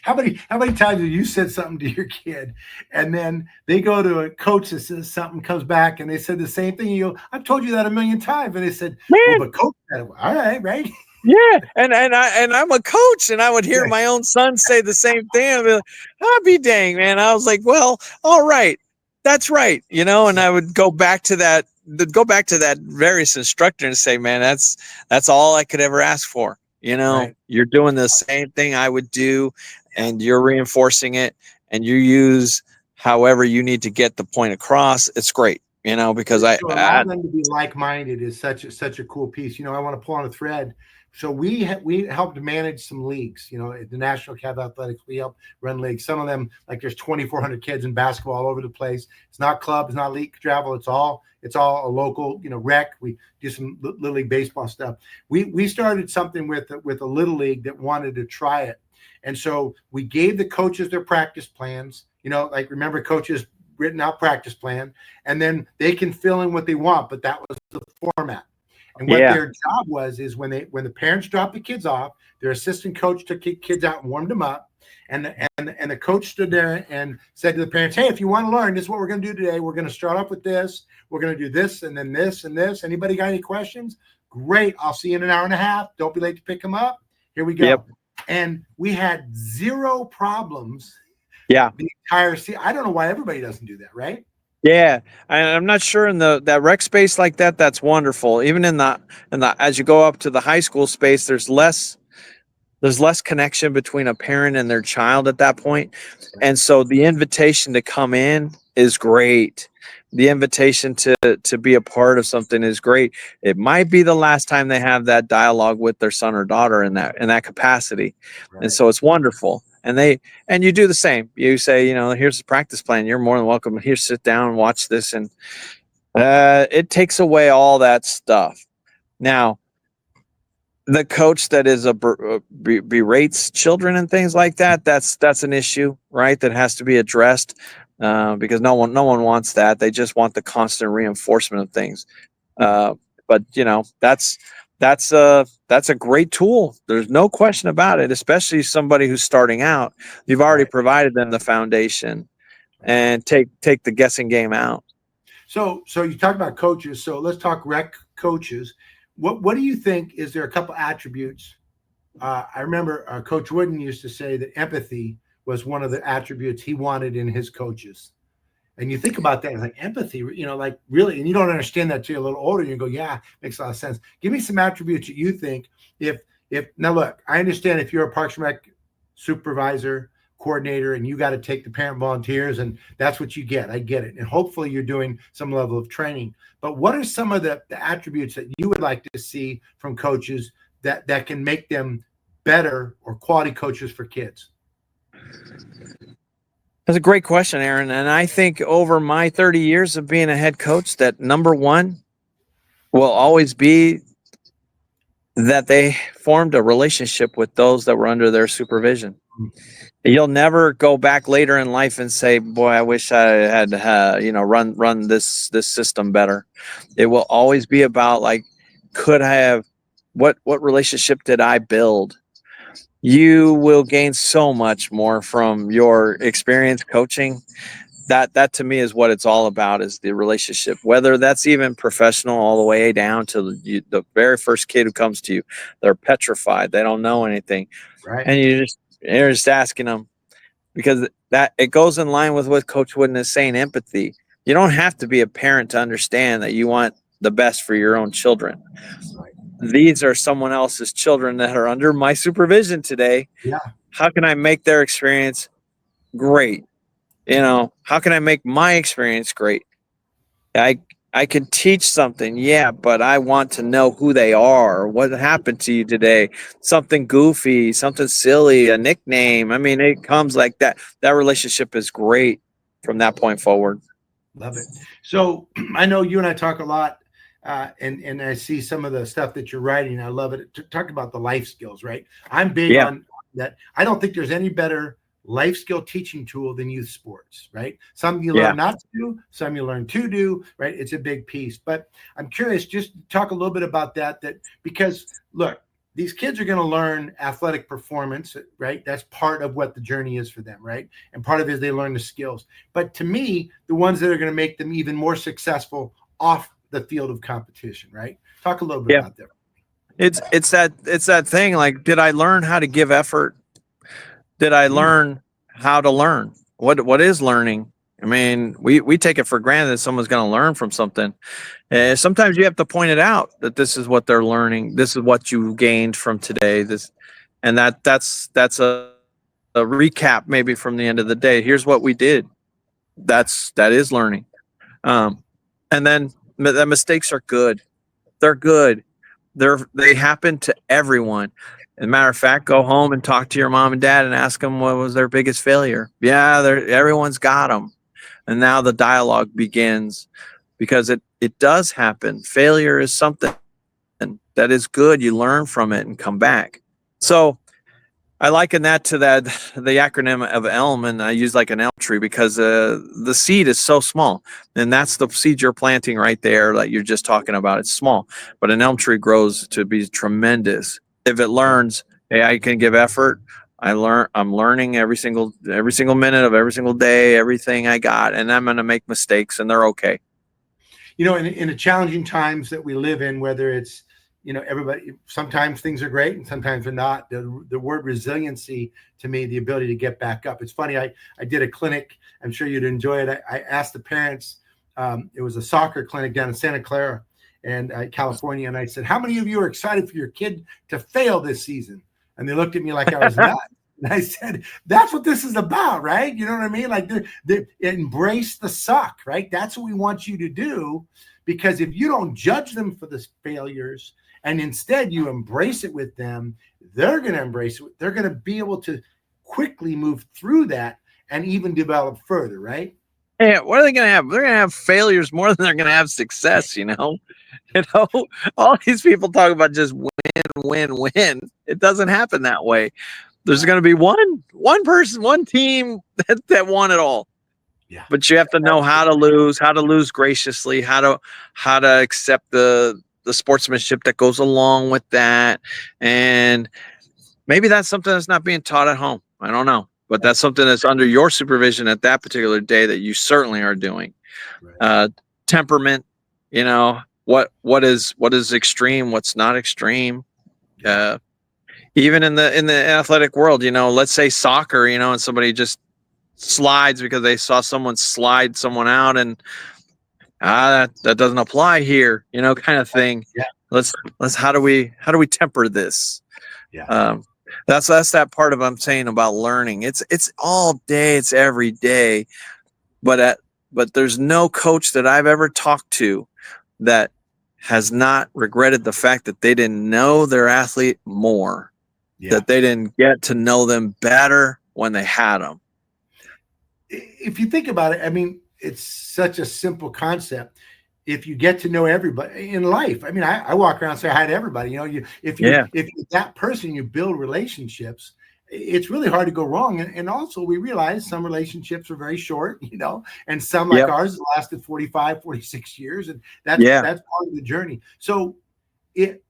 How many times have you said something to your kid and then they go to a coach that says something, comes back and they said the same thing? You go, I've told you that a million times. And they said, well, but coach said it. All right, right? Yeah, and I'm a coach, and I would hear my own son say the same thing. I'd be like, I'll be dang, man. I was like, well, all right, that's right, and I would go back to that various instructor and say, man, that's all I could ever ask for. Right. You're doing the same thing I would do, and you're reinforcing it, and you use however you need to get the point across. It's great, because so allow them to be like-minded is such a cool piece. I want to pull on a thread. So we helped manage some leagues, at the National Academy of Athletics. We help run leagues. Some of them, like there's 2,400 kids in basketball all over the place. It's not club, it's not league travel. It's all a local, rec. We do some Little League baseball stuff. We started something with a Little League that wanted to try it. And so we gave the coaches their practice plans, like remember coaches written out practice plan, and then they can fill in what they want, but that was the format. And what their job is when the parents dropped the kids off, their assistant coach took kids out and warmed them up. And the coach stood there and said to the parents, hey, if you want to learn, this is what we're going to do today. We're going to start off with this. We're going to do this and then this and this. Anybody got any questions? Great. I'll see you in an hour and a half. Don't be late to pick them up. Here we go. Yep. And we had zero problems. Yeah. The entire season. I don't know why everybody doesn't do that, right? Yeah, I'm not sure in that rec space like that. That's wonderful. Even in the as you go up to the high school space, there's less there's less connection between a parent and their child at that point. And so the invitation to come in is great. The invitation to be a part of something is great. It might be the last time they have that dialogue with their son or daughter in that capacity. And so it's wonderful. And you do the same. You say, here's the practice plan. You're more than welcome. Here, sit down and watch this. And it takes away all that stuff. Now, the coach that is berates children and things like that, that's an issue, right? That has to be addressed, because no one wants that. They just want the constant reinforcement of things. But that's a great tool. There's no question about it, especially somebody who's starting out. You've already provided them the foundation, and take the guessing game out. So you talk about coaches. So let's talk rec coaches. What do you think? Is there a couple attributes? I remember Coach Wooden used to say that empathy was one of the attributes he wanted in his coaches. And you think about that, it's like empathy, like really, and you don't understand that till you're a little older. And you go, yeah, makes a lot of sense. Give me some attributes that you think if now look, I understand if you're a Parks and Rec supervisor, coordinator, and you got to take the parent volunteers, and that's what you get. I get it. And hopefully you're doing some level of training. But what are some of the attributes that you would like to see from coaches that can make them better or quality coaches for kids? That's a great question, Aaron. And I think over my 30 years of being a head coach, that number one will always be that they formed a relationship with those that were under their supervision. You'll never go back later in life and say, boy, I wish I had run this system better. It will always be about, like, could I have, what relationship did I build? You will gain so much more from your experience coaching. That to me is what it's all about, is the relationship, whether that's even professional all the way down to the very first kid who comes to you. They're petrified. They don't know anything. Right. And you're just asking them, because that it goes in line with what Coach Wooden is saying, empathy. You don't have to be a parent to understand that you want the best for your own children. These are someone else's children that are under my supervision today. Yeah. How can I make their experience great? How can I make my experience great? I can teach something, yeah, but I want to know who they are, what happened to you today, something goofy, something silly, a nickname. I mean, it comes like that. That relationship is great from that point forward. Love it. So I know you and I talk a lot, and I see some of the stuff that you're writing. I love it. Talk about the life skills, right? I'm big on that. I don't think there's any better life skill teaching tool than youth sports, right? Some you learn not to do, some you learn to do, right? It's a big piece. But I'm curious, just talk a little bit about that because look, these kids are going to learn athletic performance, right? That's part of what the journey is for them, right? And part of it is they learn the skills. But to me, the ones that are going to make them even more successful off the field of competition, right? Talk a little bit about that. It's that thing, like, did I learn how to give effort? Did I learn how to learn? What is learning? I mean, we take it for granted that someone's going to learn from something. Sometimes you have to point it out that this is what they're learning. This is what you gained from today. That's a recap maybe from the end of the day. Here's what we did. That is learning. And then the mistakes are good. They're good. They happen to everyone. As a matter of fact, go home and talk to your mom and dad and ask them what was their biggest failure. Yeah, everyone's got them. And now the dialogue begins, because it does happen. Failure is something that is good. You learn from it and come back. So I liken that to the acronym of ELM, and I use like an elm tree, because the seed is so small, and that's the seed you're planting right there that you're just talking about. It's small, but an elm tree grows to be tremendous if it learns. Hey, I can give effort. I'm learning every single minute of every single day, everything I got, and I'm going to make mistakes, and they're okay. In the challenging times that we live in, whether it's everybody, sometimes things are great and sometimes they're not. The word resiliency, to me, the ability to get back up. It's funny. I did a clinic. I'm sure you'd enjoy it. I asked the parents. It was a soccer clinic down in Santa Clara and California. And I said, how many of you are excited for your kid to fail this season? And they looked at me like I was nuts. And I said, that's what this is about, right? You know what I mean? Like they embrace the suck, right? That's what we want you to do, because if you don't judge them for the failures and instead you embrace it with them, they're going to embrace it. They're going to be able to quickly move through that and even develop further, right? Yeah, what are they going to have? They're going to have failures more than they're going to have success, you know? All these people talk about just win. It doesn't happen that way. There's going to be one person, one team that won it all. Yeah. But you have to know how to lose graciously, how to accept the sportsmanship that goes along with that. And maybe that's something that's not being taught at home. I don't know. But that's something that's under your supervision at that particular day that you certainly are doing. Right. Temperament, what is extreme, what's not extreme. Even in the athletic world, let's say soccer, and somebody just slides because they saw someone slide someone out, and that doesn't apply here, kind of thing. Yeah. Let's how do we temper this? Yeah. That's that part of I'm saying about learning. It's all day, it's every day, but there's no coach that I've ever talked to that has not regretted the fact that they didn't know their athlete more, that they didn't get to know them better when they had them. If you think about it, I mean, it's such a simple concept. If you get to know everybody in life, I mean, I walk around and say hi to everybody. If you're that person, you build relationships. It's really hard to go wrong. And also we realize some relationships are very short, and some like ours lasted 45, 46 years. And that's part of the journey. So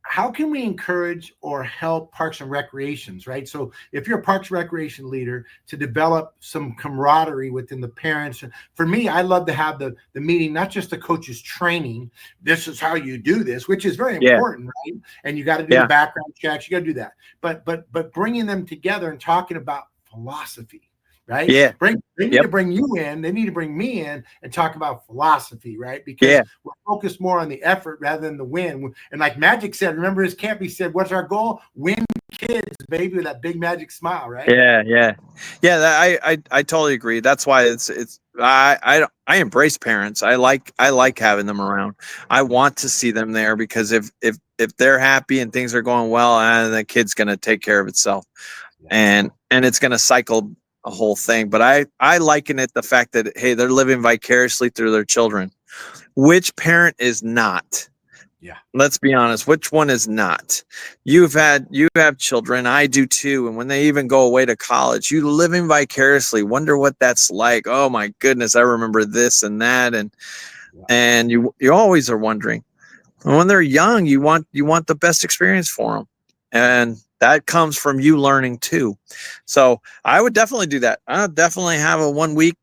how can we encourage or help parks and recreations, right? So if you're a parks and recreation leader, to develop some camaraderie within the parents. For me, I love to have the meeting, not just the coaches training. This is how you do this, which is very important, right? And you got to do the background checks. You got to do that. But bringing them together and talking about philosophy, right? Yeah. They need to bring you in. They need to bring me in and talk about philosophy, right? Because we're focused more on the effort rather than the win. And like Magic said, remember his camp, he said, what's our goal? Win kids, baby, with that big magic smile, right? Yeah. I totally agree. That's why I embrace parents. I like having them around. I want to see them there, because if they're happy and things are going well, the kid's going to take care of itself. And it's going to cycle a whole thing. But I liken it the fact that, hey, they're living vicariously through their children. Which parent is not? Yeah. Let's be honest. Which one is not? You have children. I do too. And when they even go away to college, you living vicariously, wonder what that's like. Oh my goodness, I remember this and that, and you always are wondering. And when they're young, you want the best experience for them, and that comes from you learning too. So I would definitely do that. I would definitely have a 1 week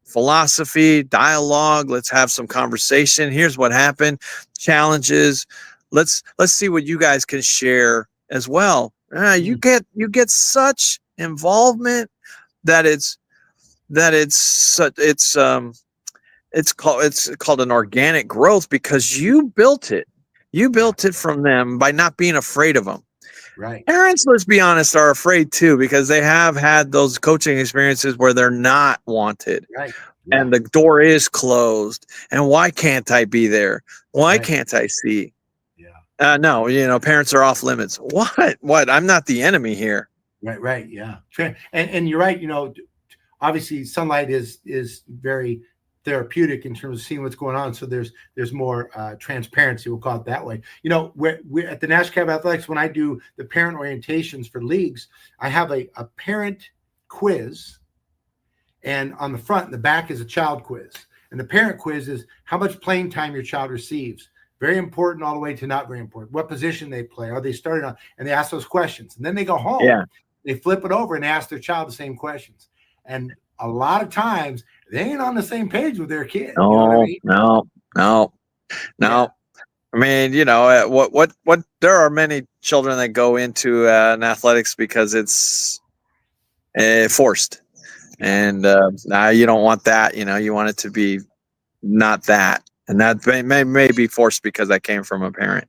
philosophy dialogue. Let's have some conversation. Here's what happened. Challenges. Let's see what you guys can share as well. You get such involvement that it's called an organic growth, because you built it. You built it from them by not being afraid of them. Right. Parents, let's be honest, are afraid too, because they have had those coaching experiences where they're not wanted. Right. And the door is closed. And why can't I be there? Why can't I see? Yeah. No, parents are off limits. What? I'm not the enemy here. Right. Yeah. And you're right. Obviously sunlight is very therapeutic in terms of seeing what's going on. So there's more transparency, we'll call it that way. We're at the National Cab Athletics, when I do the parent orientations for leagues, I have a parent quiz, and on the front and the back is a child quiz. And the parent quiz is how much playing time your child receives. Very important all the way to not very important. What position they play. Are they starting on? And they ask those questions. And then they go home. Yeah. They flip it over and ask their child the same questions. And a lot of times they ain't on the same page with their kid. No, you know what I mean? No. Yeah. I mean, what there are many children that go into an athletics because it's forced. And now you don't want that. You want it to be not that. And that may be forced because that came from a parent.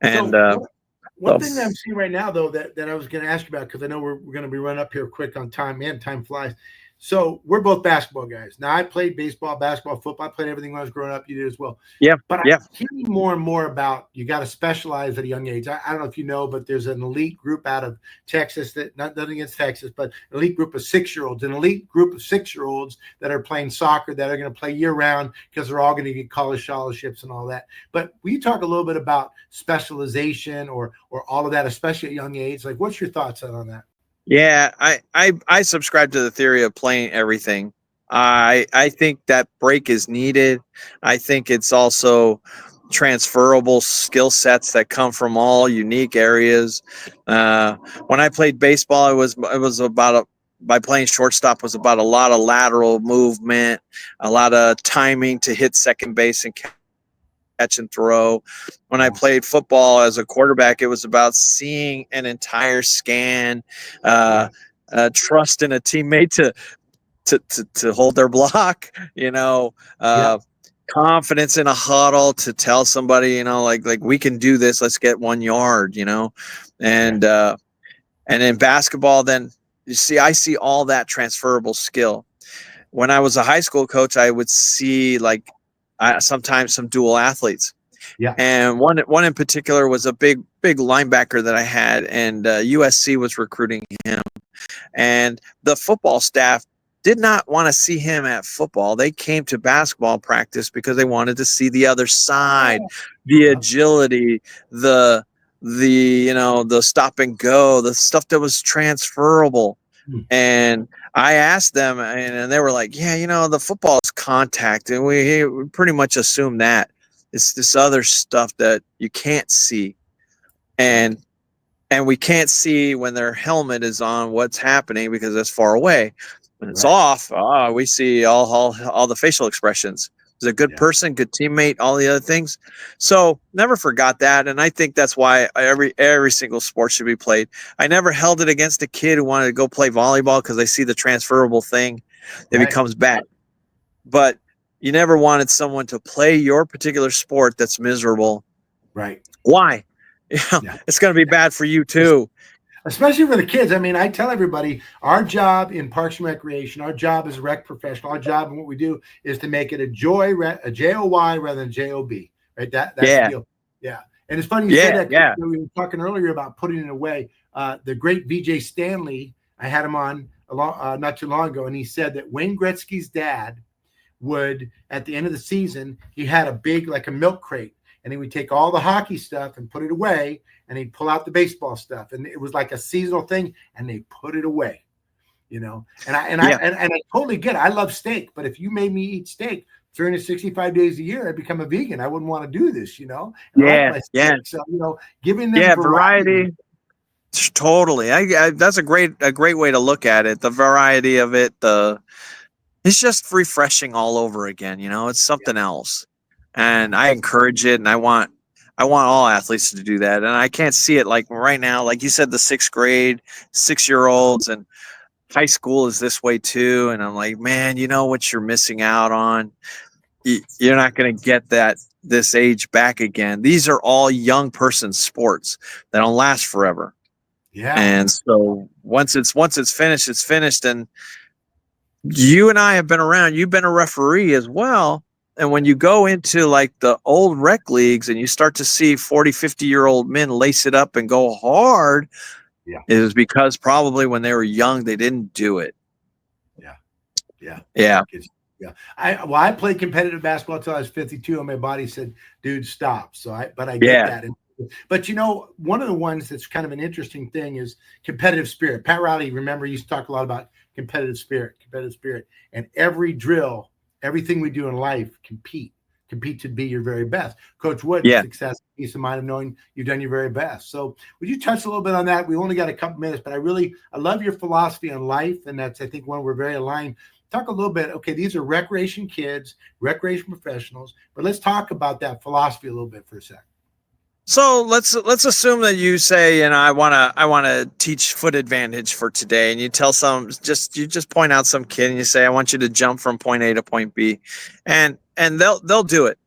And One thing that I'm seeing right now, though, that I was going to ask you about, because I know we're going to be running up here quick on time. Man, time flies. So we're both basketball guys. Now, I played baseball, basketball, football. I played everything when I was growing up. You did as well. Yeah. But Yeah. I'm hearing more and more about you got to specialize at a young age. I don't know if you know, but there's an elite group out of Texas that, nothing against Texas, but an elite group of 6-year-olds, that are playing soccer that are going to play year round because they're all going to get college scholarships and all that. But will you talk a little bit about specialization or all of that, especially at a young age? Like, what's your thoughts on that? Yeah, I subscribe to the theory of playing everything. I think that break is needed. I think it's also transferable skill sets that come from all unique areas. When I played baseball, it was about by playing shortstop was about a lot of lateral movement, a lot of timing to hit second base and catch and throw. When I played football as a quarterback, it was about seeing an entire scan, trust in a teammate to hold their block, confidence in a huddle to tell somebody, like we can do this. Let's get 1 yard, and in basketball, then you see, I see all that transferable skill. When I was a high school coach, I would see sometimes some dual athletes. Yeah. And one in particular was a big linebacker that I had, and USC was recruiting him. And the football staff did not want to see him at football. They came to basketball practice because they wanted to see the other side, the agility, the stop and go, the stuff that was transferable. And I asked them, and they were like, yeah, the football is contact. And we pretty much assume that. It's this other stuff that you can't see. And we can't see when their helmet is on what's happening because it's far away. When it's off, we see all the facial expressions. He's a good person, good teammate, all the other things. So never forgot that. And I think that's why every single sport should be played. I never held it against a kid who wanted to go play volleyball because they see the transferable thing that becomes bad. But you never wanted someone to play your particular sport that's miserable. Right. Why? It's going to be bad for you too. Especially for the kids. I mean, I tell everybody our job in Parks and Recreation, our job as a rec professional, our job and what we do is to make it a joy, a J-O-Y rather than J-O-B. Right. That's the deal. Yeah. And it's funny you said that. Yeah. We were talking earlier about putting it away. The great VJ Stanley, I had him on not too long ago, and he said that Wayne Gretzky's dad would, at the end of the season, he had a big, like a milk crate, and he would take all the hockey stuff and put it away, and he'd pull out the baseball stuff, and it was like a seasonal thing, and they put it away, And I totally get it. I love steak, but if you made me eat steak 365 days a year, I'd become a vegan. I wouldn't want to do this, And I like my steak. So giving them variety. Totally. That's a great way to look at it. The variety of it, it's just refreshing all over again. It's something else, and I encourage it, and I want all athletes to do that. And I can't see it like right now, like you said, the 6th grade, 6-year-olds, and high school is this way too. And I'm like, man, you know what you're missing out on? You're not going to get this age back again. These are all young person sports that don't last forever. Yeah. And so once it's finished, it's finished. And you and I have been around. You've been a referee as well. And when you go into like the old rec leagues and you start to see 40, 50-year-old men lace it up and go hard, it is because probably when they were young, they didn't do it. Yeah. I played competitive basketball until I was 52, and my body said, dude, stop. But I get that. But one of the ones that's kind of an interesting thing is competitive spirit. Pat Riley, remember, used to talk a lot about competitive spirit, and every drill, everything we do in life, compete to be your very best. Coach Wood, success, peace of mind of knowing you've done your very best. So would you touch a little bit on that? We only got a couple minutes, but I love your philosophy on life, and that's, I think, one we're very aligned. Talk a little bit. Okay, these are recreation kids, recreation professionals, but let's talk about that philosophy a little bit for a second. So let's assume that you say, I want to teach foot advantage for today, and you tell you just point out some kid and you say, I want you to jump from point A to point B, and they'll do it.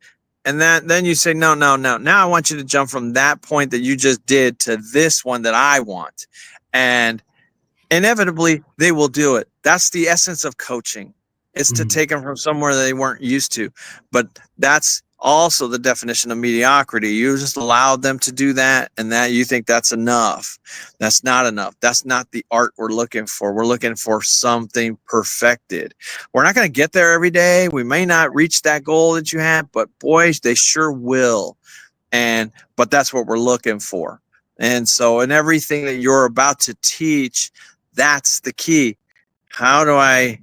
And then you say, no. Now I want you to jump from that point that you just did to this one that I want. And inevitably they will do it. That's the essence of coaching. It's to take them from somewhere they weren't used to. But that's also the definition of mediocrity. You just allowed them to do that, and that you think that's enough. That's not enough. That's not the art we're looking for. We're looking for something perfected. We're not going to get there every day. We may not reach that goal that you had, but boys, they sure will. But that's what we're looking for. And so in everything that you're about to teach, that's the key. How do I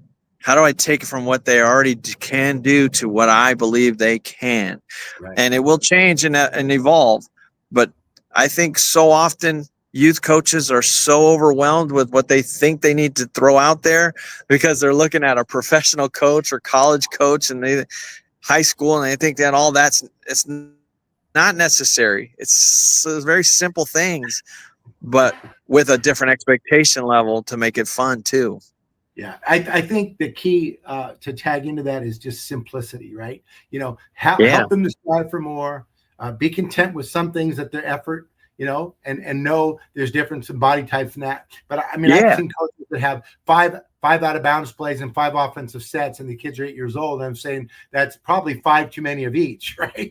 take it from what they already can do to what I believe they can? Right. And it will change and evolve. But I think so often youth coaches are so overwhelmed with what they think they need to throw out there because they're looking at a professional coach or college coach and high school, and they think that it's not necessary. It's very simple things, but with a different expectation level to make it fun too. Yeah, I think the key to tag into that is just simplicity, right? Help them to strive for more, be content with some things at their effort, and know there's difference in body types and that. But I mean, I've seen coaches that have five out of bounds plays and 5 offensive sets, and the kids are 8 years old. And I'm saying that's probably 5 too many of each, right?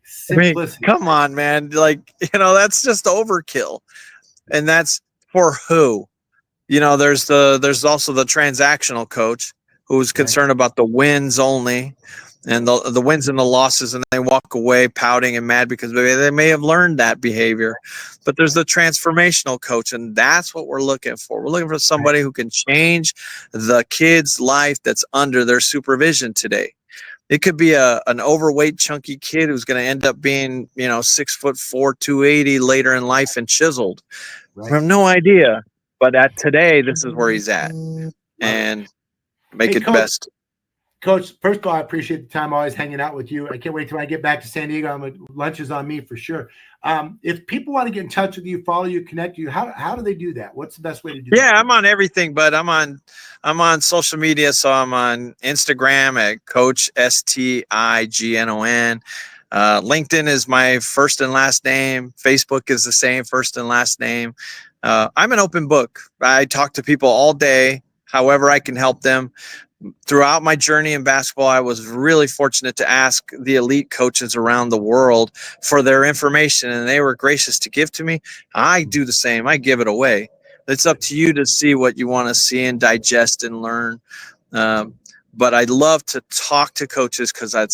Simplicity. I mean, come on, man. That's just overkill. And that's for who? There's also the transactional coach who's concerned about the wins only and the wins and the losses, and they walk away pouting and mad because they may have learned that behavior. But there's the transformational coach, and that's what we're looking for. We're looking for somebody who can change the kid's life that's under their supervision today. It could be an overweight, chunky kid who's going to end up being, 6'4", 280 later in life and chiseled. Right. We have no idea. But today, this is where he's at, and make it Coach, best. Coach, first of all, I appreciate the time always hanging out with you. I can't wait till I get back to San Diego. Lunch is on me for sure. If people want to get in touch with you, follow you, connect you, how do they do that? What's the best way to do that? Yeah, I'm on everything, but I'm on social media. So I'm on Instagram at Coach STIGNON. LinkedIn is my first and last name. Facebook is the same, first and last name. I'm an open book. I talk to people all day, however I can help them. Throughout my journey in basketball, I was really fortunate to ask the elite coaches around the world for their information, and they were gracious to give to me. I do the same. I give it away. It's up to you to see what you want to see and digest and learn. But I love to talk to coaches because I'm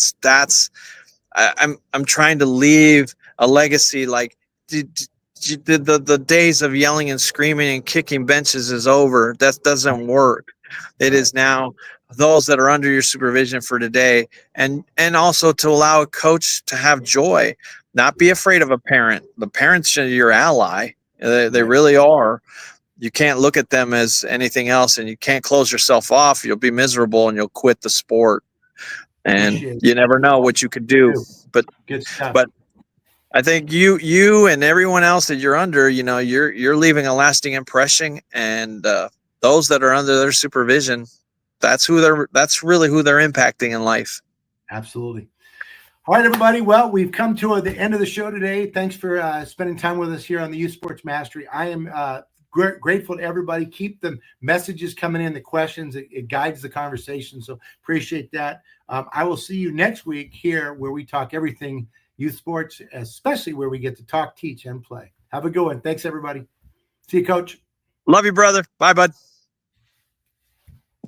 trying to leave a legacy. Like the days of yelling and screaming and kicking benches is over. That doesn't work. It is now those that are under your supervision for today, and also to allow a coach to have joy, not be afraid of a parent. The parents are your ally. They really are. You can't look at them as anything else, and you can't close yourself off. You'll be miserable and you'll quit the sport. And you never know what you could do. But I think you and everyone else that you're under, you're leaving a lasting impression, and those that are under their supervision, that's really who they're impacting in life. Absolutely. All right, everybody. Well, we've come to the end of the show today. Thanks for spending time with us here on the Youth Sports Mastery. I am grateful to everybody. Keep the messages coming in, the questions. It guides the conversation. So appreciate that. I will see you next week here where we talk everything youth sports, especially where we get to talk, teach, and play. Have a good one. Thanks, everybody. See you, Coach. Love you, brother. Bye, bud.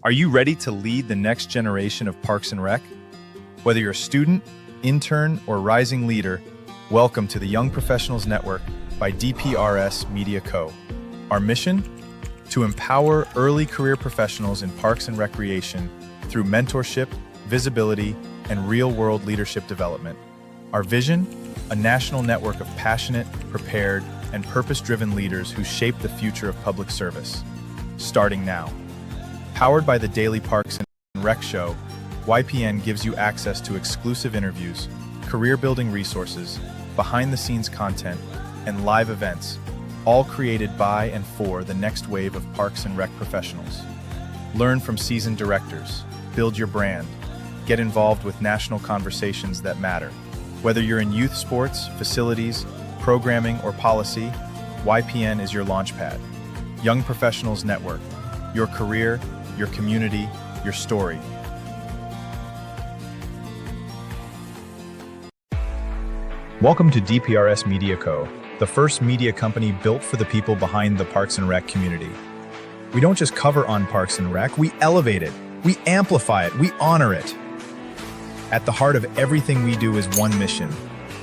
Are you ready to lead the next generation of Parks and Rec? Whether you're a student, intern, or rising leader, welcome to the Young Professionals Network by DPRS Media Co. Our mission? To empower early career professionals in parks and recreation through mentorship, visibility, and real-world leadership development. Our vision? A national network of passionate, prepared, and purpose-driven leaders who shape the future of public service. Starting now. Powered by the Daily Parks and Rec Show, YPN gives you access to exclusive interviews, career-building resources, behind-the-scenes content, and live events, all created by and for the next wave of Parks and Rec professionals. Learn from seasoned directors, build your brand, get involved with national conversations that matter, Whether you're in youth sports, facilities, programming, or policy, YPN is your launchpad. Young Professionals Network. Your career, your community, your story. Welcome to DPRS Media Co., the first media company built for the people behind the Parks and Rec community. We don't just cover on Parks and Rec, we elevate it, we amplify it, we honor it. At the heart of everything we do is one mission: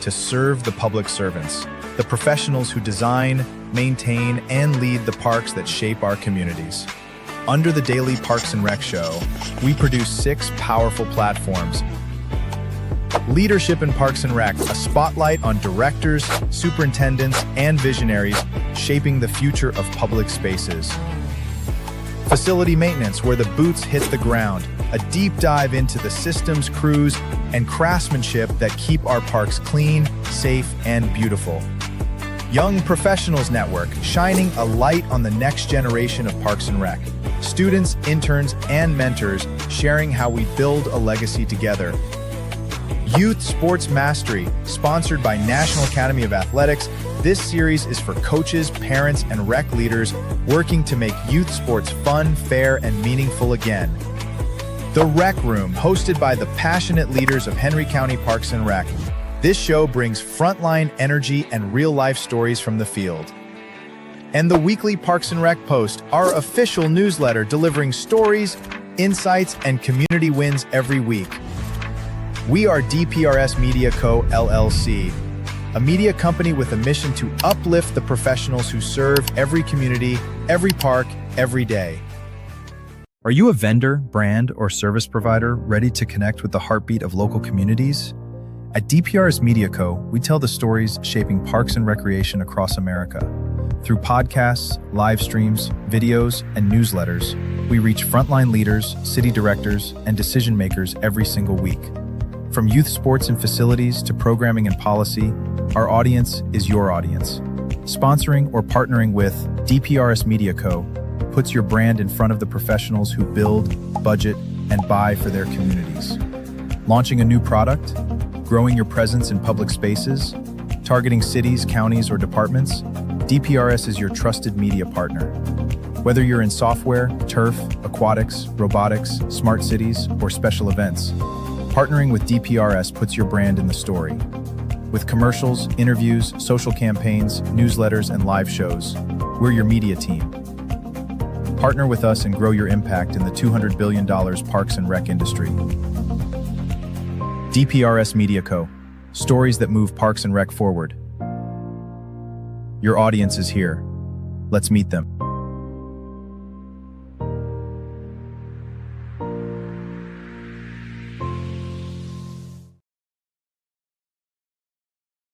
to serve the public servants, the professionals who design, maintain, and lead the parks that shape our communities. Under the daily Parks and Rec show, we produce 6 powerful platforms. Leadership in Parks and Rec, a spotlight on directors, superintendents, and visionaries shaping the future of public spaces. Facility maintenance, where the boots hit the ground, a deep dive into the systems, crews, and craftsmanship that keep our parks clean, safe, and beautiful. Young Professionals Network, shining a light on the next generation of Parks and Rec. Students, interns, and mentors sharing how we build a legacy together. Youth Sports Mastery, sponsored by National Academy of Athletics. This series is for coaches, parents, and rec leaders working to make youth sports fun, fair, and meaningful again. The Rec Room, hosted by the passionate leaders of Henry County Parks and Rec. This show brings frontline energy and real-life stories from the field. And the weekly Parks and Rec Post, our official newsletter delivering stories, insights, and community wins every week. We are DPRS Media Co., LLC, a media company with a mission to uplift the professionals who serve every community, every park, every day. Are you a vendor, brand, or service provider ready to connect with the heartbeat of local communities? At DPRS Media Co., we tell the stories shaping parks and recreation across America. Through podcasts, live streams, videos, and newsletters, we reach frontline leaders, city directors, and decision makers every single week. From youth sports and facilities to programming and policy, our audience is your audience. Sponsoring or partnering with DPRS Media Co. puts your brand in front of the professionals who build, budget, and buy for their communities. Launching a new product, growing your presence in public spaces, targeting cities, counties, or departments, DPRS is your trusted media partner. Whether you're in software, turf, aquatics, robotics, smart cities, or special events, partnering with DPRS puts your brand in the story. With commercials, interviews, social campaigns, newsletters, and live shows, we're your media team. Partner with us and grow your impact in the $200 billion Parks and Rec industry. DPRS Media Co. Stories that move Parks and Rec forward. Your audience is here. Let's meet them.